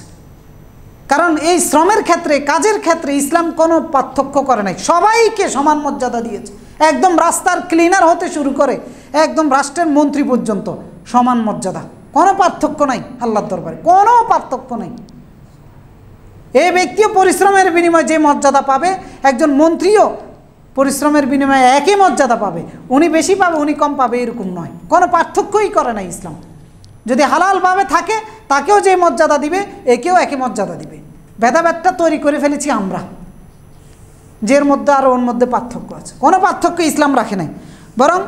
কারণ এই শ্রমের ক্ষেত্রে, কাজের ক্ষেত্রে ইসলাম কোনো পার্থক্য করে নাই, সবাইকে সমান মর্যাদা দিয়েছে। একদম রাস্তার ক্লিনার হতে শুরু করে একদম রাষ্ট্রের মন্ত্রী পর্যন্ত সমান মর্যাদা, কোনো পার্থক্য নাই আল্লাহর দরবারে, কোনো পার্থক্য নাই। এই ব্যক্তিও পরিশ্রমের বিনিময়ে যে মর্যাদা পাবে, একজন মন্ত্রীও পরিশ্রমের বিনিময়ে একই মর্যাদা পাবে। উনি বেশি পাবে, উনি কম পাবে, এরকম নয়, কোনো পার্থক্যই করে না ইসলাম। যদি হালালভাবে থাকে তাকেও যে মর্যাদা দিবে, একেও একই মর্যাদা দিবে। ভেদাভেদটা তৈরি করে ফেলেছি আমরা, যের মধ্যে আর ওর মধ্যে পার্থক্য আছে। কোনো পার্থক্য ইসলাম রাখে নাই, বরং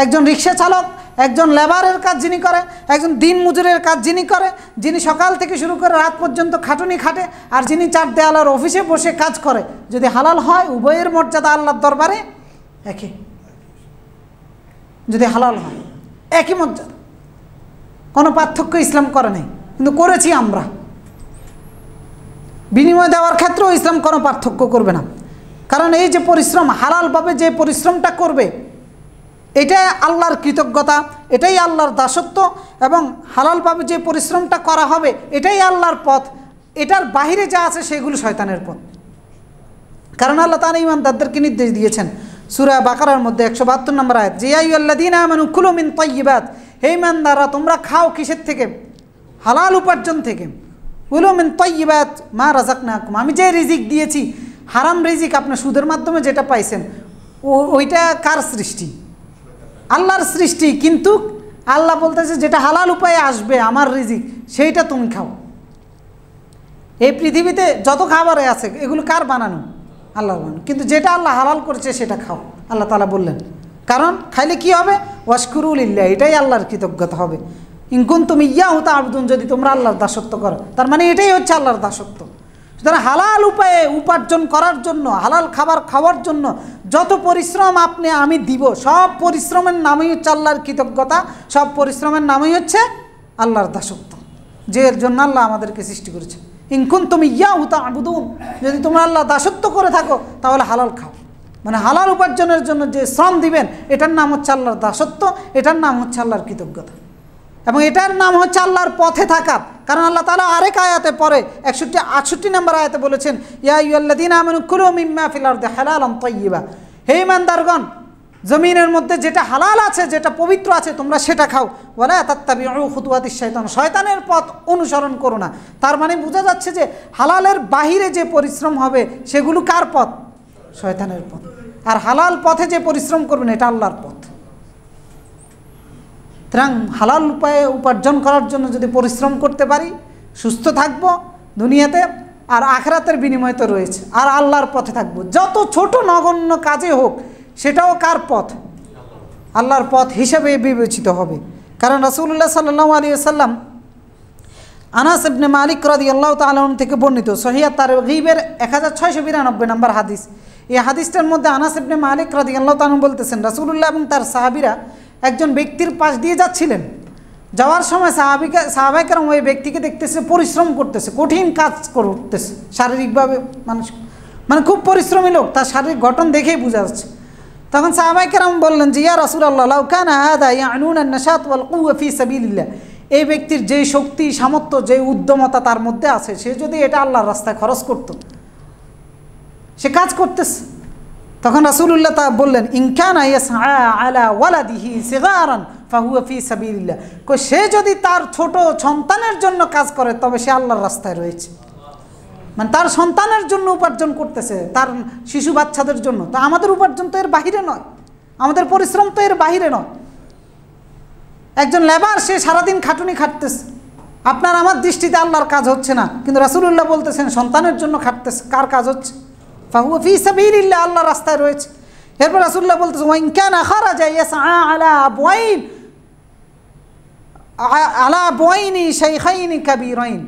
একজন রিক্সা চালক, একজন লেবারের কাজ যিনি করে, একজন দিন মজুরের কাজ যিনি করে, যিনি সকাল থেকে শুরু করে রাত পর্যন্ত খাটুনি খাটে, আর যিনি 4 দেয়ালের অফিসে বসে কাজ করে, যদি হালাল হয় উভয়ের মর্যাদা আল্লাহর দরবারে একই। যদি হালাল হয় একই মর্যাদা, কোনো পার্থক্য ইসলাম করে নাই, কিন্তু করেছি আমরা। বিনিময় দেওয়ার ক্ষেত্রেও ইসলাম কোনো পার্থক্য করবে না, কারণ এই যে পরিশ্রম, হালালভাবে যে পরিশ্রমটা করবে, এটা আল্লাহর কৃতজ্ঞতা, এটাই আল্লাহর দাসত্ব, এবং হালালভাবে যে পরিশ্রমটা করা হবে এটাই আল্লাহর পথ। এটার বাহিরে যা আছে সেগুলো শয়তানের পথ। কারণ আল্লাহ তাআলা ঈমানদারদেরকে নির্দেশ দিয়েছেন সূরা বাকারার মধ্যে 172 নম্বর আয়াত, যে ইয়া আইয়ুহাল্লাযীনা আমানু কুলু মিন তাইয়্যিবাত, হে ঈমানদাররা তোমরা খাও কিসের থেকে? হালাল উপার্জন থেকে। কুলু মিন তাইয়্যিবাত মা রাযাকনাকুম, আমি যে রিজিক দিয়েছি, হারাম রিজিক আপনি সুদের মাধ্যমে যেটা পাইছেন ওইটা কার সৃষ্টি? আল্লাহর সৃষ্টি। কিন্তু আল্লাহ বলতেছে যেটা হালাল উপায়ে আসবে আমার রিজিক, সেইটা তুমি খাও। এই পৃথিবীতে যত খাবারে আছে এগুলো কার বানানো? আল্লাহর বানানো। কিন্তু যেটা আল্লাহ হালাল করেছে সেটা খাও, আল্লাহ তাআলা বললেন। কারণ খাইলে কি হবে? ওয়াশকুরু লিল্লাহ, এটাই আল্লাহর কৃতজ্ঞতা হবে। ইন কুনতুম ইয়্যাহু তা'বুদুন, যদি তোমরা আল্লাহর দাসত্ব করো, তার মানে এটাই হচ্ছে আল্লাহর দাসত্ব। সুতরাং হালাল উপায়ে উপার্জন করার জন্য, হালাল খাবার খাওয়ার জন্য যত পরিশ্রম আমি দিব, সব পরিশ্রমের নামই হচ্ছে আল্লাহর কৃতজ্ঞতা, সব পরিশ্রমের নামই হচ্ছে আল্লাহর দাসত্ব, যে এর জন্য আল্লাহ আমাদেরকে সৃষ্টি করেছে। ইন কুনতুম ইয়্যাহু তা'বুদুন, যদি তোমরা আল্লাহ দাসত্ব করে থাকো তাহলে হালাল খাও। মানে হালাল উপার্জনের জন্য যে শ্রম দিবেন এটার নাম হচ্ছে আল্লাহর দাসত্ব, এটার নাম হচ্ছে আল্লাহর কৃতজ্ঞতা, এবং এটার নাম হচ্ছে আল্লাহর পথে থাকা। কারণ আল্লাহ তাআলা আরেক আয়াতে পরে 68 নম্বর আয়াতে বলেছেন, ইয়া আইয়ুহাল্লাযীনা আমানু কুলু মিম্মা ফিল আরদি হালালান তাইয়্যিবা, হে ঈমানদারগণ জমিনের মধ্যে যেটা হালাল আছে, যেটা পবিত্র আছে, তোমরা সেটা খাও। ওয়ালা তাত্তাবিউ খুতুওয়াতিশ শাইতান, শয়তানের পথ অনুসরণ করো না। তার মানে বোঝা যাচ্ছে যে হালালের বাহিরে যে পরিশ্রম হবে সেগুলো কার পথ? শয়তানের পথ। আর হালাল পথে যে পরিশ্রম করবেন এটা আল্লাহর পথ। সুতরাং হালাল উপায়ে উপার্জন করার জন্য যদি পরিশ্রম করতে পারি, সুস্থ থাকব দুনিয়াতে, আর আখিরাতের বিনিময় তো রয়েছে, আর আল্লাহর পথে থাকব। যত ছোট নগণ্য কাজে হোক সেটাও কার পথ? আল্লাহর পথ হিসেবে বিবেচিত হবে। কারণ রাসূলুল্লাহ সাল্লাল্লাহু আলাইহি ওয়াসাল্লাম আনাস ইবনে মালিক রাদিয়াল্লাহু তাআলা আনহু থেকে বর্ণিত সহিহ তারগীবের 1692 নম্বর হাদিস, এই হাদিসটার মধ্যে আনাস ইবনে মালিক রাদিয়াল্লাহু তাআলা বলতেছেন, রাসূলুল্লাহ এবং তার সাহাবীরা একজন ব্যক্তির পাশ দিয়ে যাচ্ছিলেন। যাওয়ার সময় সাহাবায়ে কেরাম ওই ব্যক্তিকে দেখতেছে পরিশ্রম করতেছে, কঠিন কাজ করতেছে শারীরিকভাবে, মানে খুব পরিশ্রমী লোক, তার শারীরিক গঠন দেখেই বোঝা যাচ্ছে। তখন সাহাবায়ে কেরাম বললেন যে ইয়া রাসূলুল্লাহ লাউ কানা হাদা ইয়ানুনা আন-নাশাত ওয়াল কুওয়া ফি সাবিলিল্লাহ, এই ব্যক্তির যে শক্তি সামর্থ্য যে উদ্যমতা তার মধ্যে আছে, সে যদি এটা আল্লাহর রাস্তায় খরচ করত, সে কাজ করতেছে। তখন রাসূলুল্লাহ তা বললেন ইন কানা ইয়াসআ আলা ওয়ালাদিহি সিগারান ফাহুয়া ফি সাবিলিল্লাহ, সে যদি তার ছোট সন্তানের জন্য কাজ করে তবে সে আল্লাহর রাস্তায় রয়েছে। মানে তার সন্তানের জন্য উপার্জন করতেছে, তার শিশু বাচ্চাদের জন্য। তো আমাদের উপার্জন তো এর বাহিরে নয়, আমাদের পরিশ্রম তো এর বাহিরে নয়। একজন লেবার সে সারাদিন খাটুনি খাটতেছে, আপনার আমার দৃষ্টিতে আল্লাহর কাজ হচ্ছে না, কিন্তু রাসূলুল্লাহ বলতেছেন সন্তানের জন্য খাটতেছে, কার কাজ হচ্ছে? ফাহুয়া ফি সাবিলিল্লাহ, আল্লাহর রাস্তায় রয়েছে। এরপর রাসূলুল্লাহ বলতেছেন ওয়া ইন কানা খারাজা ইয়াসআ আলা আবওয়াইনি শাইখাইনি কাবীরাইন,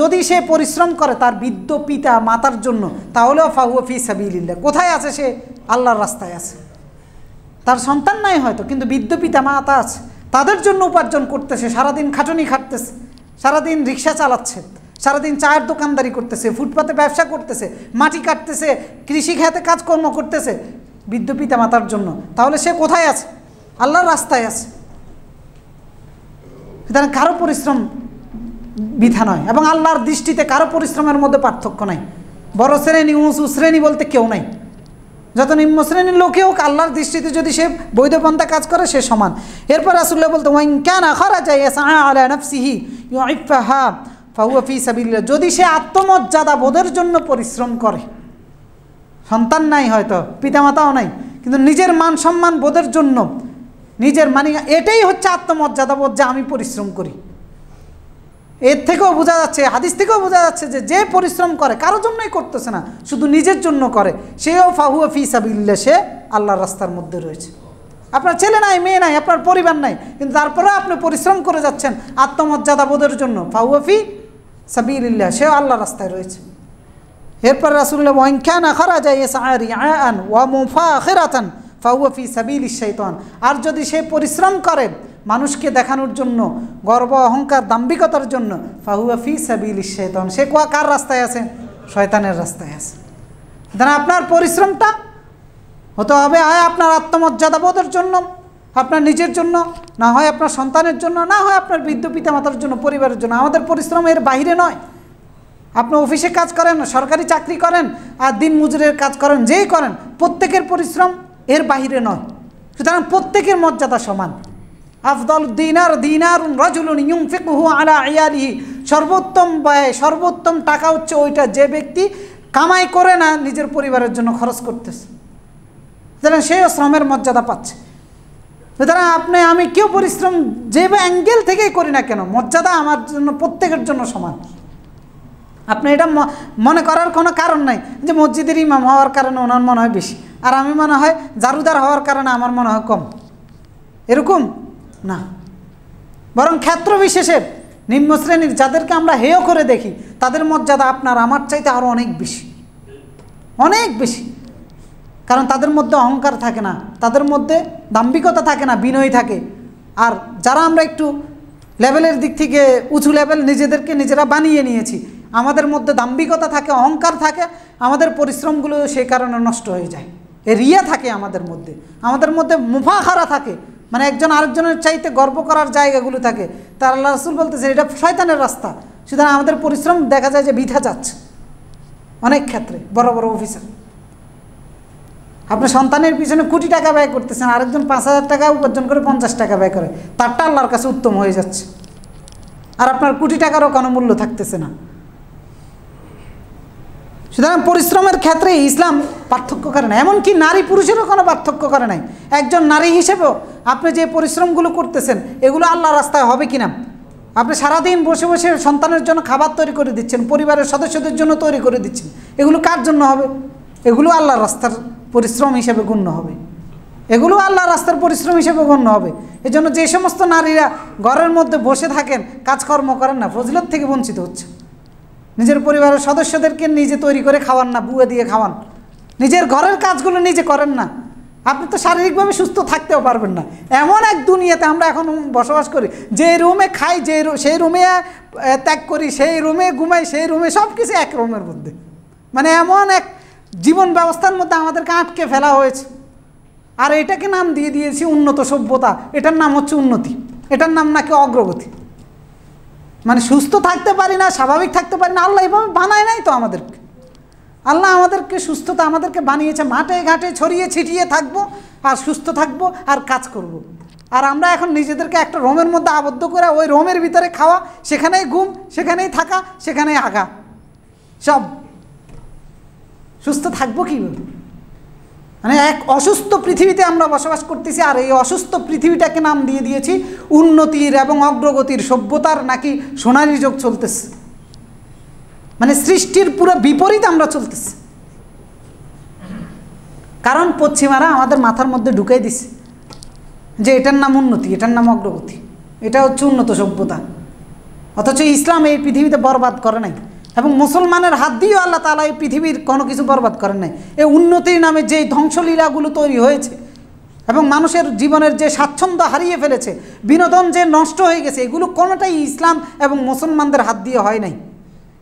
যদি সে পরিশ্রম করে তার বৃদ্ধ পিতা মাতার জন্য, তাহলেও ফাহুয়া ফি সাবিলিল্লাহ। কোথায় আছে সে? আল্লাহর রাস্তায় আছে। তার সন্তান নাই হয়তো, কিন্তু বৃদ্ধ পিতা মাতা আছে, তাদের জন্য উপার্জন করতেছে, সারাদিন খাটুনি খাটতেছে, সারাদিন রিক্সা চালাচ্ছে, সারাদিন চায়ের দোকানদারি করতেছে, ফুটপাতে ব্যবসা করতেছে, মাটি কাটতেছে, কৃষি খাতে কাজকর্ম করতেছে বৃদ্ধ পিতা মাতার জন্য, তাহলে সে কোথায় আছে? আল্লাহর রাস্তায় আছে। সুতরাং কারো পরিশ্রম বৃথা নয়, এবং আল্লাহর দৃষ্টিতে কারো পরিশ্রমের মধ্যে পার্থক্য নাই। বড় শ্রেণী উঁচু শ্রেণী বলতে কেউ নাই, যত নিম্ন শ্রেণীর লোকেও আল্লাহর দৃষ্টিতে যদি সে বৈধ পন্থা কাজ করে সে সমান। এরপর রাসূলুল্লাহ বলতে ওয়া ইন কানা খারাজা ইয়াসআ আলা নাফসিহি ইউইফাহা ফাহুয়া ফি সাবিলিল্লাহ, যদি সে আত্মমর্যাদা বোধের জন্য পরিশ্রম করে, সন্তান নাই হয়তো, পিতামাতাও নাই, কিন্তু নিজের মান সম্মান বোধের জন্য, নিজের মানে এটাই হচ্ছে আত্মমর্যাদা বোধ, যে আমি পরিশ্রম করি। এর থেকেও বোঝা যাচ্ছে, হাদিস থেকেও বোঝা যাচ্ছে যে যে পরিশ্রম করে কারোর জন্যই করতেছে না, শুধু নিজের জন্য করে, সেও ফাহুয়া ফি সাবিলিল্লাহ, সে আল্লাহর রাস্তার মধ্যে রয়েছে। আপনার ছেলে নাই, মেয়ে নাই, আপনার পরিবার নাই, কিন্তু তারপরেও আপনি পরিশ্রম করে যাচ্ছেন আত্মমর্যাদা বোধের জন্য, ফাহুয়া ফি সাবিলিল্লাহ, সেও আল্লাহর রাস্তায় রয়েছে। এরপর রাসূলুল্লাহ ওয়া ইন কানা খারাজা ইয়াসআ রিআআন ওয়া মুফাখিরাতান ফাহুয়া ফি সাবিলিশ শাইতান, আর যদি সে পরিশ্রম করে মানুষকে দেখানোর জন্য, গর্ব অহংকার দাম্ভিকতার জন্য, ফাহুয়া ফি সাবিলিশ শাইতান, সে কার রাস্তায় আছে? শয়তানের রাস্তায় আছে। সুতরাং আপনার পরিশ্রমটা হতে হবে হয় আপনার আত্মমর্যাদা বোধের জন্য, আপনার নিজের জন্য, না হয় আপনার সন্তানের জন্য, না হয় আপনার বৃদ্ধ পিতামাতার জন্য, পরিবারের জন্য। আমাদের পরিশ্রম এর বাহিরে নয়। আপনি অফিসে কাজ করেন, সরকারি চাকরি করেন, আর দিন মজুরের কাজ করেন, যেই করেন, প্রত্যেকের পরিশ্রম এর বাহিরে নয়। সুতরাং প্রত্যেকের মর্যাদা সমান। আফদল দিনার দিনারুন রাজুলুন ইউনফিকুহু আলা ইয়ালিহি, সর্বোত্তম ব্যয়, সর্বোত্তম টাকা হচ্ছে ওইটা যে ব্যক্তি কামাই করে না নিজের পরিবারের জন্য খরচ করতেছে, সুতরাং সেও শ্রমের মর্যাদা পাচ্ছে। সুতরাং আপনি আমি কেউ পরিশ্রম যে অ্যাঙ্গেল থেকেই করি না কেন, মর্যাদা আমার জন্য প্রত্যেকের জন্য সমান। আপনি এটা মনে করার কোনো কারণ নাই যে মসজিদের ইমাম হওয়ার কারণে ওনার মনে হয় বেশি, আর আমি মনে হয় জারুদার হওয়ার কারণে আমার মনে হয় কম, এরকম না। বরং ক্ষেত্র বিশেষের নিম্ন শ্রেণীর যাদেরকে আমরা হেয় করে দেখি, তাদের মর্যাদা আপনার আমার চাইতে আরও অনেক বেশি, অনেক বেশি। কারণ তাদের মধ্যে অহংকার থাকে না, তাদের মধ্যে দাম্ভিকতা থাকে না, বিনয় থাকে। আর যারা আমরা একটু লেভেলের দিক থেকে উঁচু লেভেল নিজেদেরকে নিজেরা বানিয়ে নিয়েছি, আমাদের মধ্যে দাম্ভিকতা থাকে, অহংকার থাকে, আমাদের পরিশ্রমগুলো সেই কারণে নষ্ট হয়ে যায়। রিয়া থাকে আমাদের মধ্যে মুফাখারা থাকে, মানে একজন আরেকজনের চাইতে গর্ব করার জায়গাগুলো থাকে। তার আল্লাহ রাসূল বলতেছে এটা শয়তানের রাস্তা। সুতরাং আমাদের পরিশ্রম দেখা যায় যে বৃথা যাচ্ছে অনেক ক্ষেত্রে। বড় বড় অফিসার, আপনি সন্তানের পিছনে কোটি টাকা ব্যয় করতেছেন, আরেকজন 5,000 টাকা উপার্জন করে 50 টাকা ব্যয় করে, তারটা আল্লাহর কাছে উত্তম হয়ে যাচ্ছে, আর আপনার কোটি টাকারও কোনো মূল্য থাকতেছে না। সুতরাং পরিশ্রমের ক্ষেত্রে ইসলাম পার্থক্য করে না, এমনকি নারী পুরুষেরও কোনো পার্থক্য করে নাই। একজন নারী হিসেবেও আপনি যে পরিশ্রমগুলো করতেছেন এগুলো আল্লাহর রাস্তায় হবে কিনা? আপনি সারাদিন বসে বসে সন্তানের জন্য খাবার তৈরি করে দিচ্ছেন, পরিবারের সদস্যদের জন্য তৈরি করে দিচ্ছেন, এগুলো কার জন্য হবে? এগুলো আল্লাহর রাস্তার পরিশ্রম হিসেবে গণ্য হবে, এগুলো আল্লাহর রাস্তার পরিশ্রম হিসেবে গণ্য হবে। এজন্য যে সমস্ত নারীরা ঘরের মধ্যে বসে থাকেন, কাজকর্ম করেন না, ফজিলত থেকে বঞ্চিত হচ্ছে। নিজের পরিবারের সদস্যদেরকে নিজে তৈরি করে খাওয়ান না, বুয়ে দিয়ে খাওয়ান, নিজের ঘরের কাজগুলো নিজে করেন না, আপনি তো শারীরিকভাবে সুস্থ থাকতেও পারবেন না। এমন এক দুনিয়াতে আমরা এখন বসবাস করি, যে রুমে খাই সেই রুমে ত্যাগ করি, সেই রুমে ঘুমাই, সেই রুমে সব কিছু এক রুমের মধ্যে, মানে এমন এক জীবন ব্যবস্থার মধ্যে আমাদেরকে আটকে ফেলা হয়েছে। আর এটাকে নাম দিয়ে দিয়েছি উন্নত সভ্যতা, এটার নাম হচ্ছে উন্নতি, এটার নাম নাকি অগ্রগতি। মানে সুস্থ থাকতে পারি না, স্বাভাবিক থাকতে পারি না, আল্লাহ এভাবে বানায় নাই তো আমাদেরকে। আল্লাহ আমাদেরকে সুস্থতা আমাদেরকে বানিয়েছে, মাঠে ঘাটে ছড়িয়ে ছিটিয়ে থাকবো আর সুস্থ থাকবো আর কাজ করব। আর আমরা এখন নিজেদেরকে একটা রোমের মধ্যে আবদ্ধ করে ওই রোমের ভিতরে খাওয়া, সেখানেই ঘুম, সেখানেই থাকা, সেখানেই আগা, সব সুস্থ থাকবো কীভাবে? মানে এক অসুস্থ পৃথিবীতে আমরা বসবাস করতেছি, আর এই অসুস্থ পৃথিবীটাকে নাম দিয়ে দিয়েছি উন্নতির এবং অগ্রগতির, সভ্যতার নাকি সোনালী যুগ চলতেছে। মানে সৃষ্টির পুরো বিপরীত আমরা চলতেছি, কারণ পশ্চিমারা আমাদের মাথার মধ্যে ঢুকাই দিছে যে এটার নাম উন্নতি, এটার নাম অগ্রগতি, এটা হচ্ছে উন্নত সভ্যতা। অথচ ইসলাম এই পৃথিবীতে বরবাদ করে নাই, এবং মুসলমানের হাত দিয়েও আল্লাহ তাআলা এই পৃথিবীর কোনো কিছু বরবাদ করেন নাই। এই উন্নতির নামে যে ধ্বংসলীলাগুলো তৈরি হয়েছে এবং মানুষের জীবনের যে স্বাচ্ছন্দ্য হারিয়ে ফেলেছে, বিনোদন যে নষ্ট হয়ে গেছে, এগুলো কোনোটাই ইসলাম এবং মুসলমানদের হাত দিয়ে হয় নাই।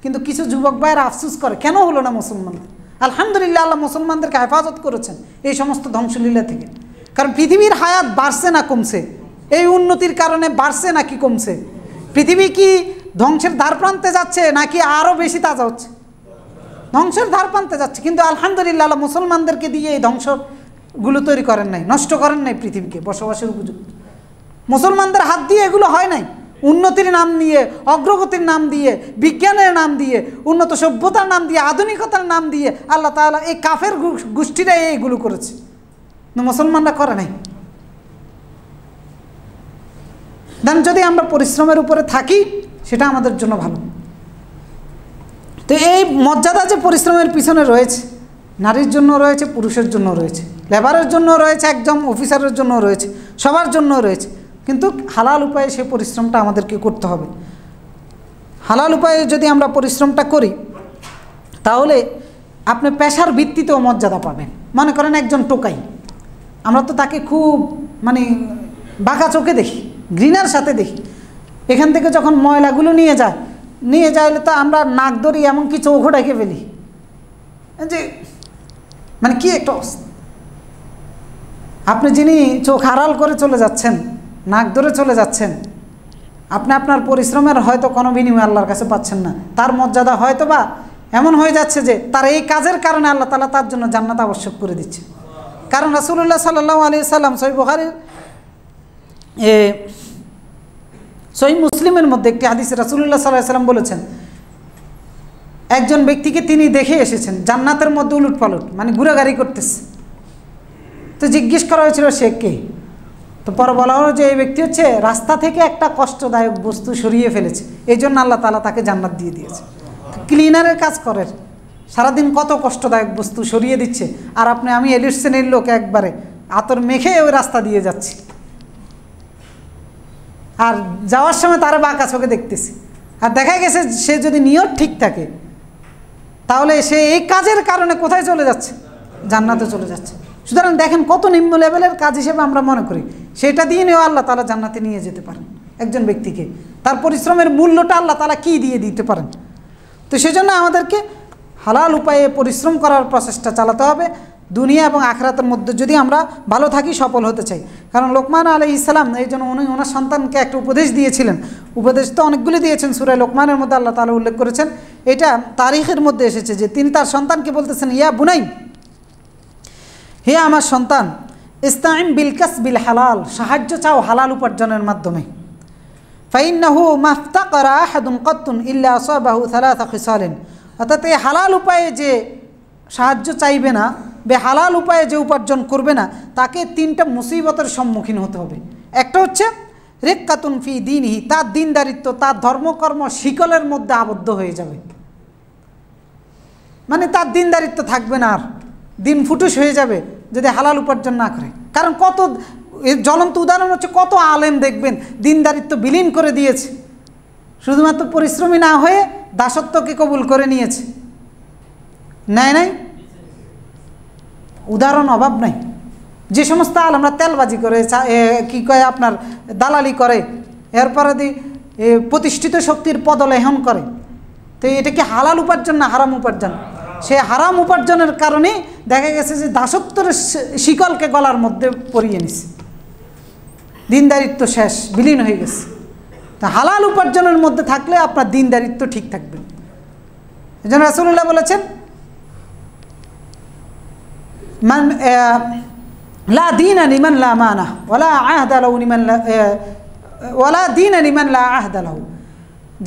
কিন্তু কিছু যুবক ভাইয়েরা আফসোস করে, কেন হলো না মুসলমানদের? আলহামদুলিল্লাহ, আল্লাহ মুসলমানদেরকে হেফাজত করেছেন এই সমস্ত ধ্বংসলীলা থেকে। কারণ পৃথিবীর হায়াত বাড়ছে না কমছে? এই উন্নতির কারণে বাড়ছে নাকি কমছে? পৃথিবী কি ধ্বংসের ধার প্রান্তে যাচ্ছে নাকি আরও বেশি তাজা হচ্ছে? ধ্বংসের ধার প্রান্তে যাচ্ছে। কিন্তু আলহামদুলিল্লাহ, আল্লাহ মুসলমানদেরকে দিয়ে এই ধ্বংসগুলো তৈরি করেন নাই, নষ্ট করেন নাই পৃথিবীকে বসবাসের উপযুক্ত। মুসলমানদের হাত দিয়ে এগুলো হয় নাই। উন্নতির নাম নিয়ে, অগ্রগতির নাম দিয়ে, বিজ্ঞানের নাম দিয়ে, উন্নত সভ্যতার নাম দিয়ে, আধুনিকতার নাম দিয়ে আল্লাহ তাআলা এই কাফের গোষ্ঠীরাই এইগুলো করেছে, মুসলমানরা করে নাই। দেন যদি আমরা পরিশ্রমের উপরে থাকি, সেটা আমাদের জন্য ভালো। তো এই মর্যাদা যে পরিশ্রমের পিছনে রয়েছে, নারীর জন্য রয়েছে, পুরুষের জন্য রয়েছে, লেবারের জন্য রয়েছে, একজন অফিসারের জন্য রয়েছে, সবার জন্য রয়েছে। কিন্তু হালাল উপায়ে সেই পরিশ্রমটা আমাদেরকে করতে হবে। হালাল উপায়ে যদি আমরা পরিশ্রমটা করি, তাহলে আপনি পেশার ভিত্তিতেও মর্যাদা পাবেন। মনে করেন একজন টোকাই, আমরা তো তাকে খুব মানে বাঁকা চোখে দেখি, ঘৃণার সাথে দেখি। এখান থেকে যখন ময়লাগুলো নিয়ে যাইলে তো আমরা নাক ধরি, এমনকি চোখও ডেকে ফেলি, যে মানে কি একটা অবস্থা। আপনি যিনি চোখ আড়াল করে চলে যাচ্ছেন, নাক ধরে চলে যাচ্ছেন, আপনি আপনার পরিশ্রমের হয়তো কোনো বিনিময় আল্লাহর কাছে পাচ্ছেন না। তার মর্যাদা হয়তো বা এমন হয়ে যাচ্ছে যে তার এই কাজের কারণে আল্লাহ তাআলা তার জন্য জান্নাত আবশ্যক করে দিচ্ছে। কারণ রাসূলুল্লাহ সাল্লাল্লাহু আলাইহি সাল্লাম সহিহ বুখারীর সহিহ মুসলিমের মধ্যে একটি হাদিসে রাসূলুল্লাহ সাল্লাল্লাহু আলাইহি সাল্লাম বলেছেন, একজন ব্যক্তিকে তিনি দেখে এসেছেন জান্নাতের মধ্যে উলটপালট মানে ঘোরাঘুরি করতেছে। তো জিজ্ঞেস করা হয়েছিল সে কে? তো পরে বলা হলো যে এই ব্যক্তি হচ্ছে রাস্তা থেকে একটা কষ্টদায়ক বস্তু সরিয়ে ফেলেছে, এই জন্য আল্লাহ তাআলা তাকে জান্নাত দিয়ে দিয়েছে। ক্লিনারের কাজ করেন, সারাদিন কত কষ্টদায়ক বস্তু সরিয়ে দিচ্ছে, আর আমি এলিট শ্রেণীর লোক একবারে আতর মেখে ওই রাস্তা দিয়ে যাচ্ছি, আর যাওয়ার সময় তারা বাঁকা চোখে দেখতেছি। আর দেখা গেছে সে যদি নিয়ত ঠিক থাকে, তাহলে সে এই কাজের কারণে কোথায় চলে যাচ্ছে? জান্নাতে চলে যাচ্ছে। সুতরাং দেখেন কত নিম্ন লেভেলের কাজ হিসেবে আমরা মনে করি, সেটা দিয়ে নিয়েও আল্লাহ তাআলা জান্নাতে নিয়ে যেতে পারেন একজন ব্যক্তিকে। তার পরিশ্রমের মূল্যটা আল্লাহ তাআলা কী দিয়ে দিতে পারেন। তো সেজন্য আমাদেরকে হালাল উপায়ে পরিশ্রম করার প্রচেষ্টা চালাতে হবে দুনিয়া এবং আখিরাতের মধ্যে, যদি আমরা ভালো থাকি, সফল হতে চাই। কারণ লোকমান আলাইহিস সালাম এই জন্য উনি ওনার সন্তানকে একটা উপদেশ দিয়েছিলেন। উপদেশ তো অনেকগুলি দিয়েছেন, সূরা লোকমানের মধ্যে আল্লাহ তাআলা উল্লেখ করেছেন। এটা তারিখের মধ্যে এসেছে যে তিনি তার সন্তানকে বলতেছেন, ইয়া বুনাই, হে আমার সন্তান, ইস্তাইন বিল কাসবিল হালাল, সাহায্য চাও হালাল উপার্জনের মাধ্যমে। ফাইন্নাহু মাফতাকারা আহাদুন কাত্তুন ইল্লা আসাবাহু সালাসা খিসালিন, অর্থাৎ এই হালাল উপায়ে যে সাহায্য চাইবে না, বেহালাল উপায়ে যে উপার্জন করবে না, তাকে তিনটা মুসিবতের সম্মুখীন হতে হবে। একটা হচ্ছে রিক্কাতুন ফি দীনিহি, তার দিনদারিত্ব, তার ধর্মকর্ম শিকলের মধ্যে আবদ্ধ হয়ে যাবে, মানে তার দিনদারিত্ব থাকবে না, আর দিন ফুটুস হয়ে যাবে যদি হালাল উপার্জন না করে। কারণ কত জ্বলন্ত উদাহরণ হচ্ছে, কত আলেম দেখবেন দিনদারিত্ব বিলীন করে দিয়েছে, শুধুমাত্র পরিশ্রমী না হয়ে দাসত্বকে কবুল করে নিয়েছে। নাই উদাহরণ অভাব নাই। যে সমস্ত আলেমরা তেলবাজি করে, কি কয় আপনার দালালি করে, এরপরে প্রতিষ্ঠিত শক্তির পদলেহন করে, তো এটা কি হালাল উপার্জন না হারাম উপার্জন? সে হারাম উপার্জনের কারণে দেখা গেছে যে দাসত্বের শিকলকে গলার মধ্যে পরিয়ে নিছে, দিনদারিত্ব শেষ, বিলীন হয়ে গেছে। তা হালাল উপার্জনের মধ্যে থাকলে আপনার দিনদারিত্ব ঠিক থাকবে। এই জন্য রাসূলুল্লাহ বলেছেন, মান লা দীনা লিমান লা আমানা ওয়ালা আহদা লাহু লিমান লা ওয়ালা দীনা লিমান লা আহদা লাহু।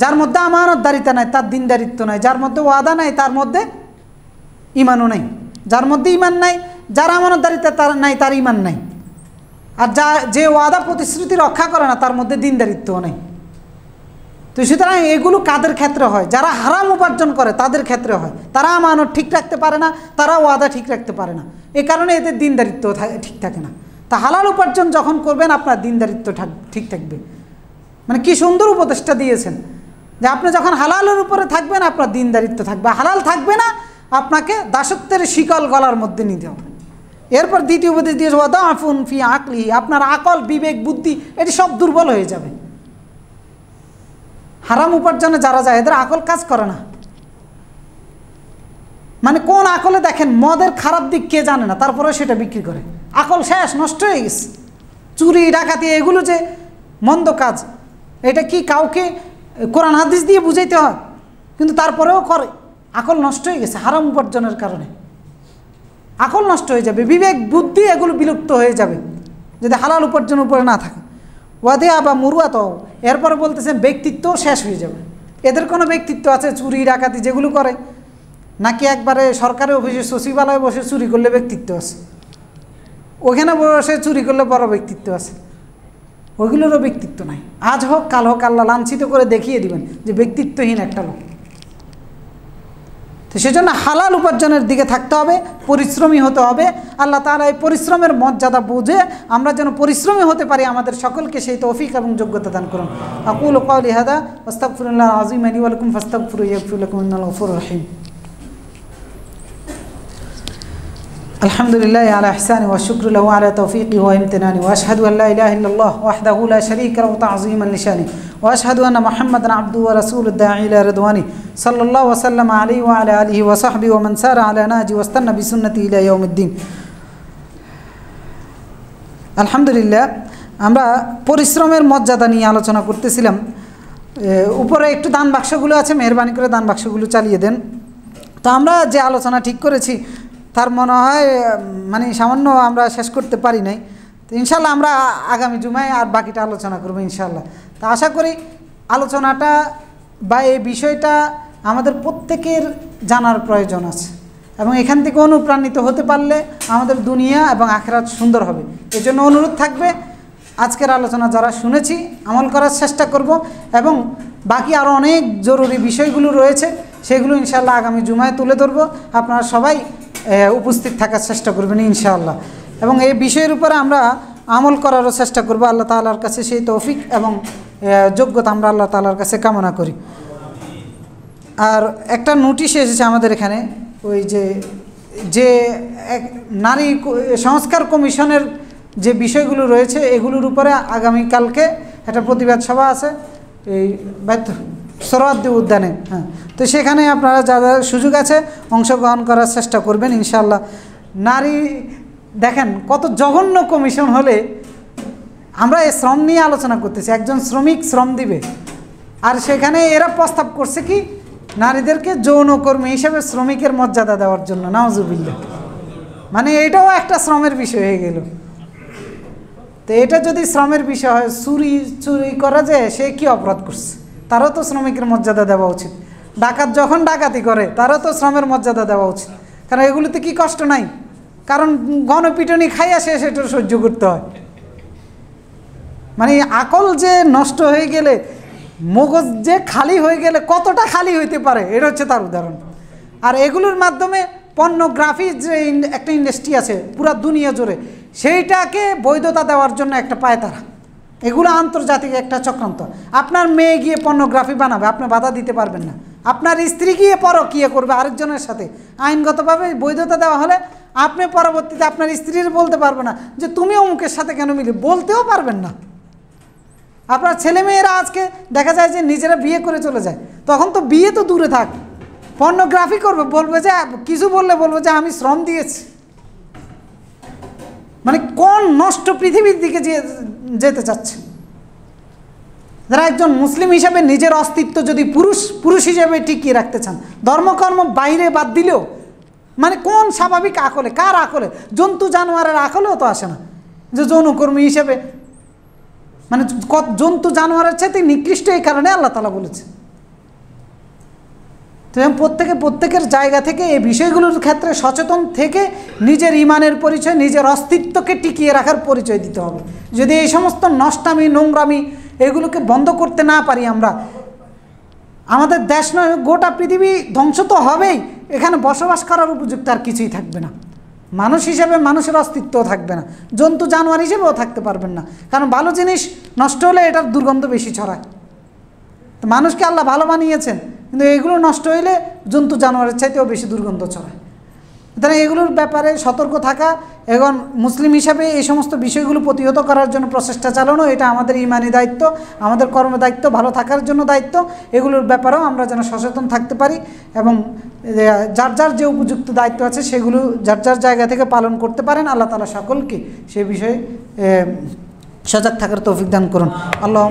যার মধ্যে আমানতদারিতা নাই তার দিনদারিত্ব নাই, যার মধ্যে ওয়াদা নাই তার মধ্যে ঈমানও নাই, যার মধ্যে ঈমান নাই, যার আমানতদারিতা তার নাই তার ঈমান নাই, আর যে ওয়াদা প্রতিশ্রুতি রক্ষা করে না তার মধ্যে দিনদারিত্বও নেই। তো সুতরাং এগুলো কাদের ক্ষেত্রে হয়? যারা হারাম উপার্জন করে তাদের ক্ষেত্রে হয়। তারা আমানত ঠিক রাখতে পারে না, তারা ওয়াদা ঠিক রাখতে পারে না, এ কারণে এদের দিনদারিত্ব ঠিক থাকে না। তা হালাল উপার্জন যখন করবেন আপনার দিনদারিত্ব ঠিক থাকবে। মানে কি সুন্দর উপদেশটা দিয়েছেন যে আপনি যখন হালালের উপরে থাকবেন আপনার দিনদারিত্ব থাকবে, হালাল থাকবে না আপনাকে দাসত্বের শিকল গলার মধ্যে নিতে হবে। এরপর দ্বিতীয় উপদেশ দিয়েছে ওয়াদাফুন ফি আকলিহি, আপনার আকল, বিবেক, বুদ্ধি এটি সব দুর্বল হয়ে যাবে। হারাম উপার্জনে যারা যায় এদের আকল কাজ করে না। মানে কোন আকলে দেখেন, মদের খারাপ দিক কে জানে না, তারপরে সেটা বিক্রি করে, আকল শেষ, নষ্ট হয়ে গেছে। চুরি, ডাকাতি এগুলো যে মন্দ কাজ, এটা কি কাউকে কোরআন হাদিস দিয়ে বুঝাইতে হয়? কিন্তু তারপরেও করে, আকল নষ্ট হয়ে গেছে হারাম উপার্জনের কারণে। আকল নষ্ট হয়ে যাবে, বিবেক, বুদ্ধি এগুলো বিলুপ্ত হয়ে যাবে যদি হালাল উপার্জনের উপরে না থাকে। ওয়াদে বা মুরুয়াত, এরপরে বলতেছেন ব্যক্তিত্বও শেষ হয়ে যাবে। এদের কোনো ব্যক্তিত্ব আছে? চুরি, ডাকাতি যেগুলো করে, নাকি একবারে সরকারি অফিসে সচিবালয়ে বসে চুরি করলে ব্যক্তিত্ব আছে, ওখানে বসে চুরি করলে বড় ব্যক্তিত্ব আছে? ওইগুলোরও ব্যক্তিত্ব নাই। আজ হোক কাল হোক আল্লাহ লাঞ্ছিত করে দেখিয়ে দিবেন যে ব্যক্তিত্বহীন একটা লোক। তো সেজন্য হালাল উপার্জনের দিকে থাকতে হবে, পরিশ্রমী হতে হবে। আল্লাহ তাআলা এই পরিশ্রমের মর্যাদা বুঝে আমরা যেন পরিশ্রমী হতে পারি, আমাদের সকলকে সেই তৌফিক এবং যোগ্যতা দান করুন। আকুলু কাওলি হাদা ওয়াস্তাগফিরুল্লাহ আযীম লি ওয়া লাকুম ফাস্তাগফিরু ইয়াগফির লাকুম ইন্নাহু গফুরুর রহিম। আলহামদুলিল্লাহ আলা ইহসানি ওয়া শুকরু লাহু আলা তৌফিকি ওয়া ইমতিনানি ওয়া আশহাদু আল লা ইলাহা ইল্লাল্লাহ ওয়াহদাহু লা শারীকা লাহু তা'যীমান লিশানি ওয়া আশহাদু আন্না মুহাম্মাদান আবদুহু ওয়া রাসূলুহু দাঈ ইলা রিদওয়ানি সাল্লাল্লাহু ওয়া সাল্লামা আলাইহি ওয়া আলা আলিহি ওয়া সাহবিহি ওয়া মান সারা আলা নাহজি ওয়াস্তান্না বিসুন্নতি ইলা ইয়াউমিদ্দিন। আলহামদুলিল্লাহ, আমরা পরিশ্রমের মর্যাদা নিয়ে আলোচনা করতেছিলাম। উপরে একটু দান বাক্সগুলো আছে, মেহরবানি করে দান বাক্সগুলো চালিয়ে দেন। তো আমরা যে আলোচনা ঠিক করেছি তার মনে হয় মানে সামান্য আমরা শেষ করতে পারি নাই। তো ইনশাল্লাহ আমরা আগামী জুমায় আর বাকিটা আলোচনা করবো ইনশাল্লাহ। তো আশা করি আলোচনাটা বা এই বিষয়টা আমাদের প্রত্যেকের জানার প্রয়োজন আছে, এবং এখান থেকে অনুপ্রাণিত হতে পারলে আমাদের দুনিয়া এবং আখিরাত সুন্দর হবে। এজন্য অনুরোধ থাকবে, আজকের আলোচনা যারা শুনেছি আমল করার চেষ্টা করব, এবং বাকি আরও অনেক জরুরি বিষয়গুলো রয়েছে সেগুলো ইনশাল্লাহ আগামী জুমায় তুলে ধরবো। আপনারা সবাই উপস্থিত থাকার চেষ্টা করবেন ইনশাআল্লাহ, এবং এই বিষয়ের উপরে আমরা আমল করারও চেষ্টা করব। আল্লাহ তাআলার কাছে সেই তৌফিক এবং যোগ্যতা আমরা আল্লাহ তাআলার কাছে কামনা করি। আর একটা নোটিশ এসেছে আমাদের এখানে, ওই যে নারী সংস্কার কমিশনের যে বিষয়গুলো রয়েছে এগুলোর উপরে আগামীকালকে একটা প্রতিবাদ সভা আছে এই সোহরাওয়ার্দী উদ্যানে। হ্যাঁ, তো সেখানে আপনারা যারা সুযোগ আছে অংশগ্রহণ করার চেষ্টা করবেন ইনশাআল্লাহ। নারী দেখেন কত জঘন্য কমিশন হলে, আমরা এই শ্রম নিয়ে আলোচনা করতেছি, একজন শ্রমিক শ্রম দিবে, আর সেখানে এরা প্রস্তাব করছে কি নারীদেরকে যৌনকর্মী হিসেবে শ্রমিকের মর্যাদা দেওয়ার জন্য। নাউজুবিল্লাহ, মানে এটাও একটা শ্রমের বিষয় হয়ে গেল। তো এটা যদি শ্রমের বিষয় হয়, চুরি করা যায়, সে কি অপরাধ করছে? তারও তো শ্রমিকের মর্যাদা দেওয়া উচিত। ডাকাত যখন ডাকাতি করে তারও তো শ্রমের মর্যাদা দেওয়া উচিত, কারণ এগুলিতে কি কষ্ট নাই, কারণ গণপিটনি খাইয়া সে সেটা সহ্য করতে হয়। মানে আকল যে নষ্ট হয়ে গেলে, মগজ যে খালি হয়ে গেলে কতটা খালি হইতে পারে, এটা হচ্ছে তার উদাহরণ। আর এগুলোর মাধ্যমে পর্নোগ্রাফি যে একটা ইন্ডাস্ট্রি আছে পুরা দুনিয়া জুড়ে, সেইটাকে বৈধতা দেওয়ার জন্য একটা পায়তারা। এগুলো আন্তর্জাতিক একটা চক্রান্ত। আপনার মেয়ে গিয়ে পর্নোগ্রাফি বানাবে, আপনি বাধা দিতে পারবেন না। আপনার স্ত্রী গিয়ে পরকীয়া করবে আরেকজনের সাথে, আইনগতভাবে বৈধতা দেওয়া হলে আপনি পরবর্তীতে আপনার স্ত্রীর বলতে পারবে না যে তুমি অমুকের সাথে কেন মিলি, বলতেও পারবেন না। আপনার ছেলেমেয়েরা আজকে দেখা যায় যে নিজেরা বিয়ে করে চলে যায়, তখন তো বিয়ে তো দূরে থাক, পর্নোগ্রাফি করবে, বলবে যে কিছু বললে বলবে যে আমি শ্রম দিয়েছি। মানে কোন নষ্ট পৃথিবীর দিকে যেতে চাচ্ছে? যারা একজন মুসলিম হিসাবে নিজের অস্তিত্ব যদি পুরুষ হিসেবে টিকিয়ে রাখতে চান, ধর্মকর্ম বাইরে বাদ দিলেও, মানে কোন স্বাভাবিক আকলে, কার আকলে? জন্তু জানোয়ারের আকলেও তো আসে না যে যৌনকর্মী হিসেবে, মানে জন্তু জানোয়ারের চাইতে নিকৃষ্ট এই কারণে আল্লাহ তাআলা বলেছে। তো প্রত্যেকের জায়গা থেকে এই বিষয়গুলোর ক্ষেত্রে সচেতন থেকে নিজের ইমানের পরিচয়, নিজের অস্তিত্বকে টিকিয়ে রাখার পরিচয় দিতে হবে। যদি এই সমস্ত নষ্টামি, নোংরামি এগুলোকে বন্ধ করতে না পারি আমরা, আমাদের দেশ নয় গোটা পৃথিবী ধ্বংস তো হবেই, এখানে বসবাস করার উপযুক্ত আর কিছুই থাকবে না। মানুষ হিসেবে মানুষের অস্তিত্বও থাকবে না, জন্তু জানোয়ার হিসেবেও থাকতে পারবেন না, কারণ ভালো জিনিস নষ্ট হলে এটার দুর্গন্ধ বেশি ছড়ায়। তো মানুষকে আল্লাহ ভালো বানিয়েছেন, কিন্তু এগুলো নষ্ট হইলে জন্তু জানোয়ারের চাইতেও বেশি দুর্গন্ধ ছড়ায়। সুতরাং এগুলোর ব্যাপারে সতর্ক থাকা এবং মুসলিম হিসাবে এই সমস্ত বিষয়গুলো প্রতিহত করার জন্য প্রচেষ্টা চালানো, এটা আমাদের ইমানি দায়িত্ব, আমাদের কর্মদায়িত্ব, ভালো থাকার জন্য দায়িত্ব। এগুলোর ব্যাপারেও আমরা যেন সচেতন থাকতে পারি এবং যার যার যে উপযুক্ত দায়িত্ব আছে সেগুলো যার যার জায়গা থেকে পালন করতে পারেন। আল্লাহ তাআলা সকলকে সে বিষয়ে সজাগ থাকার তৌফিক দান করুন। আল্লাহ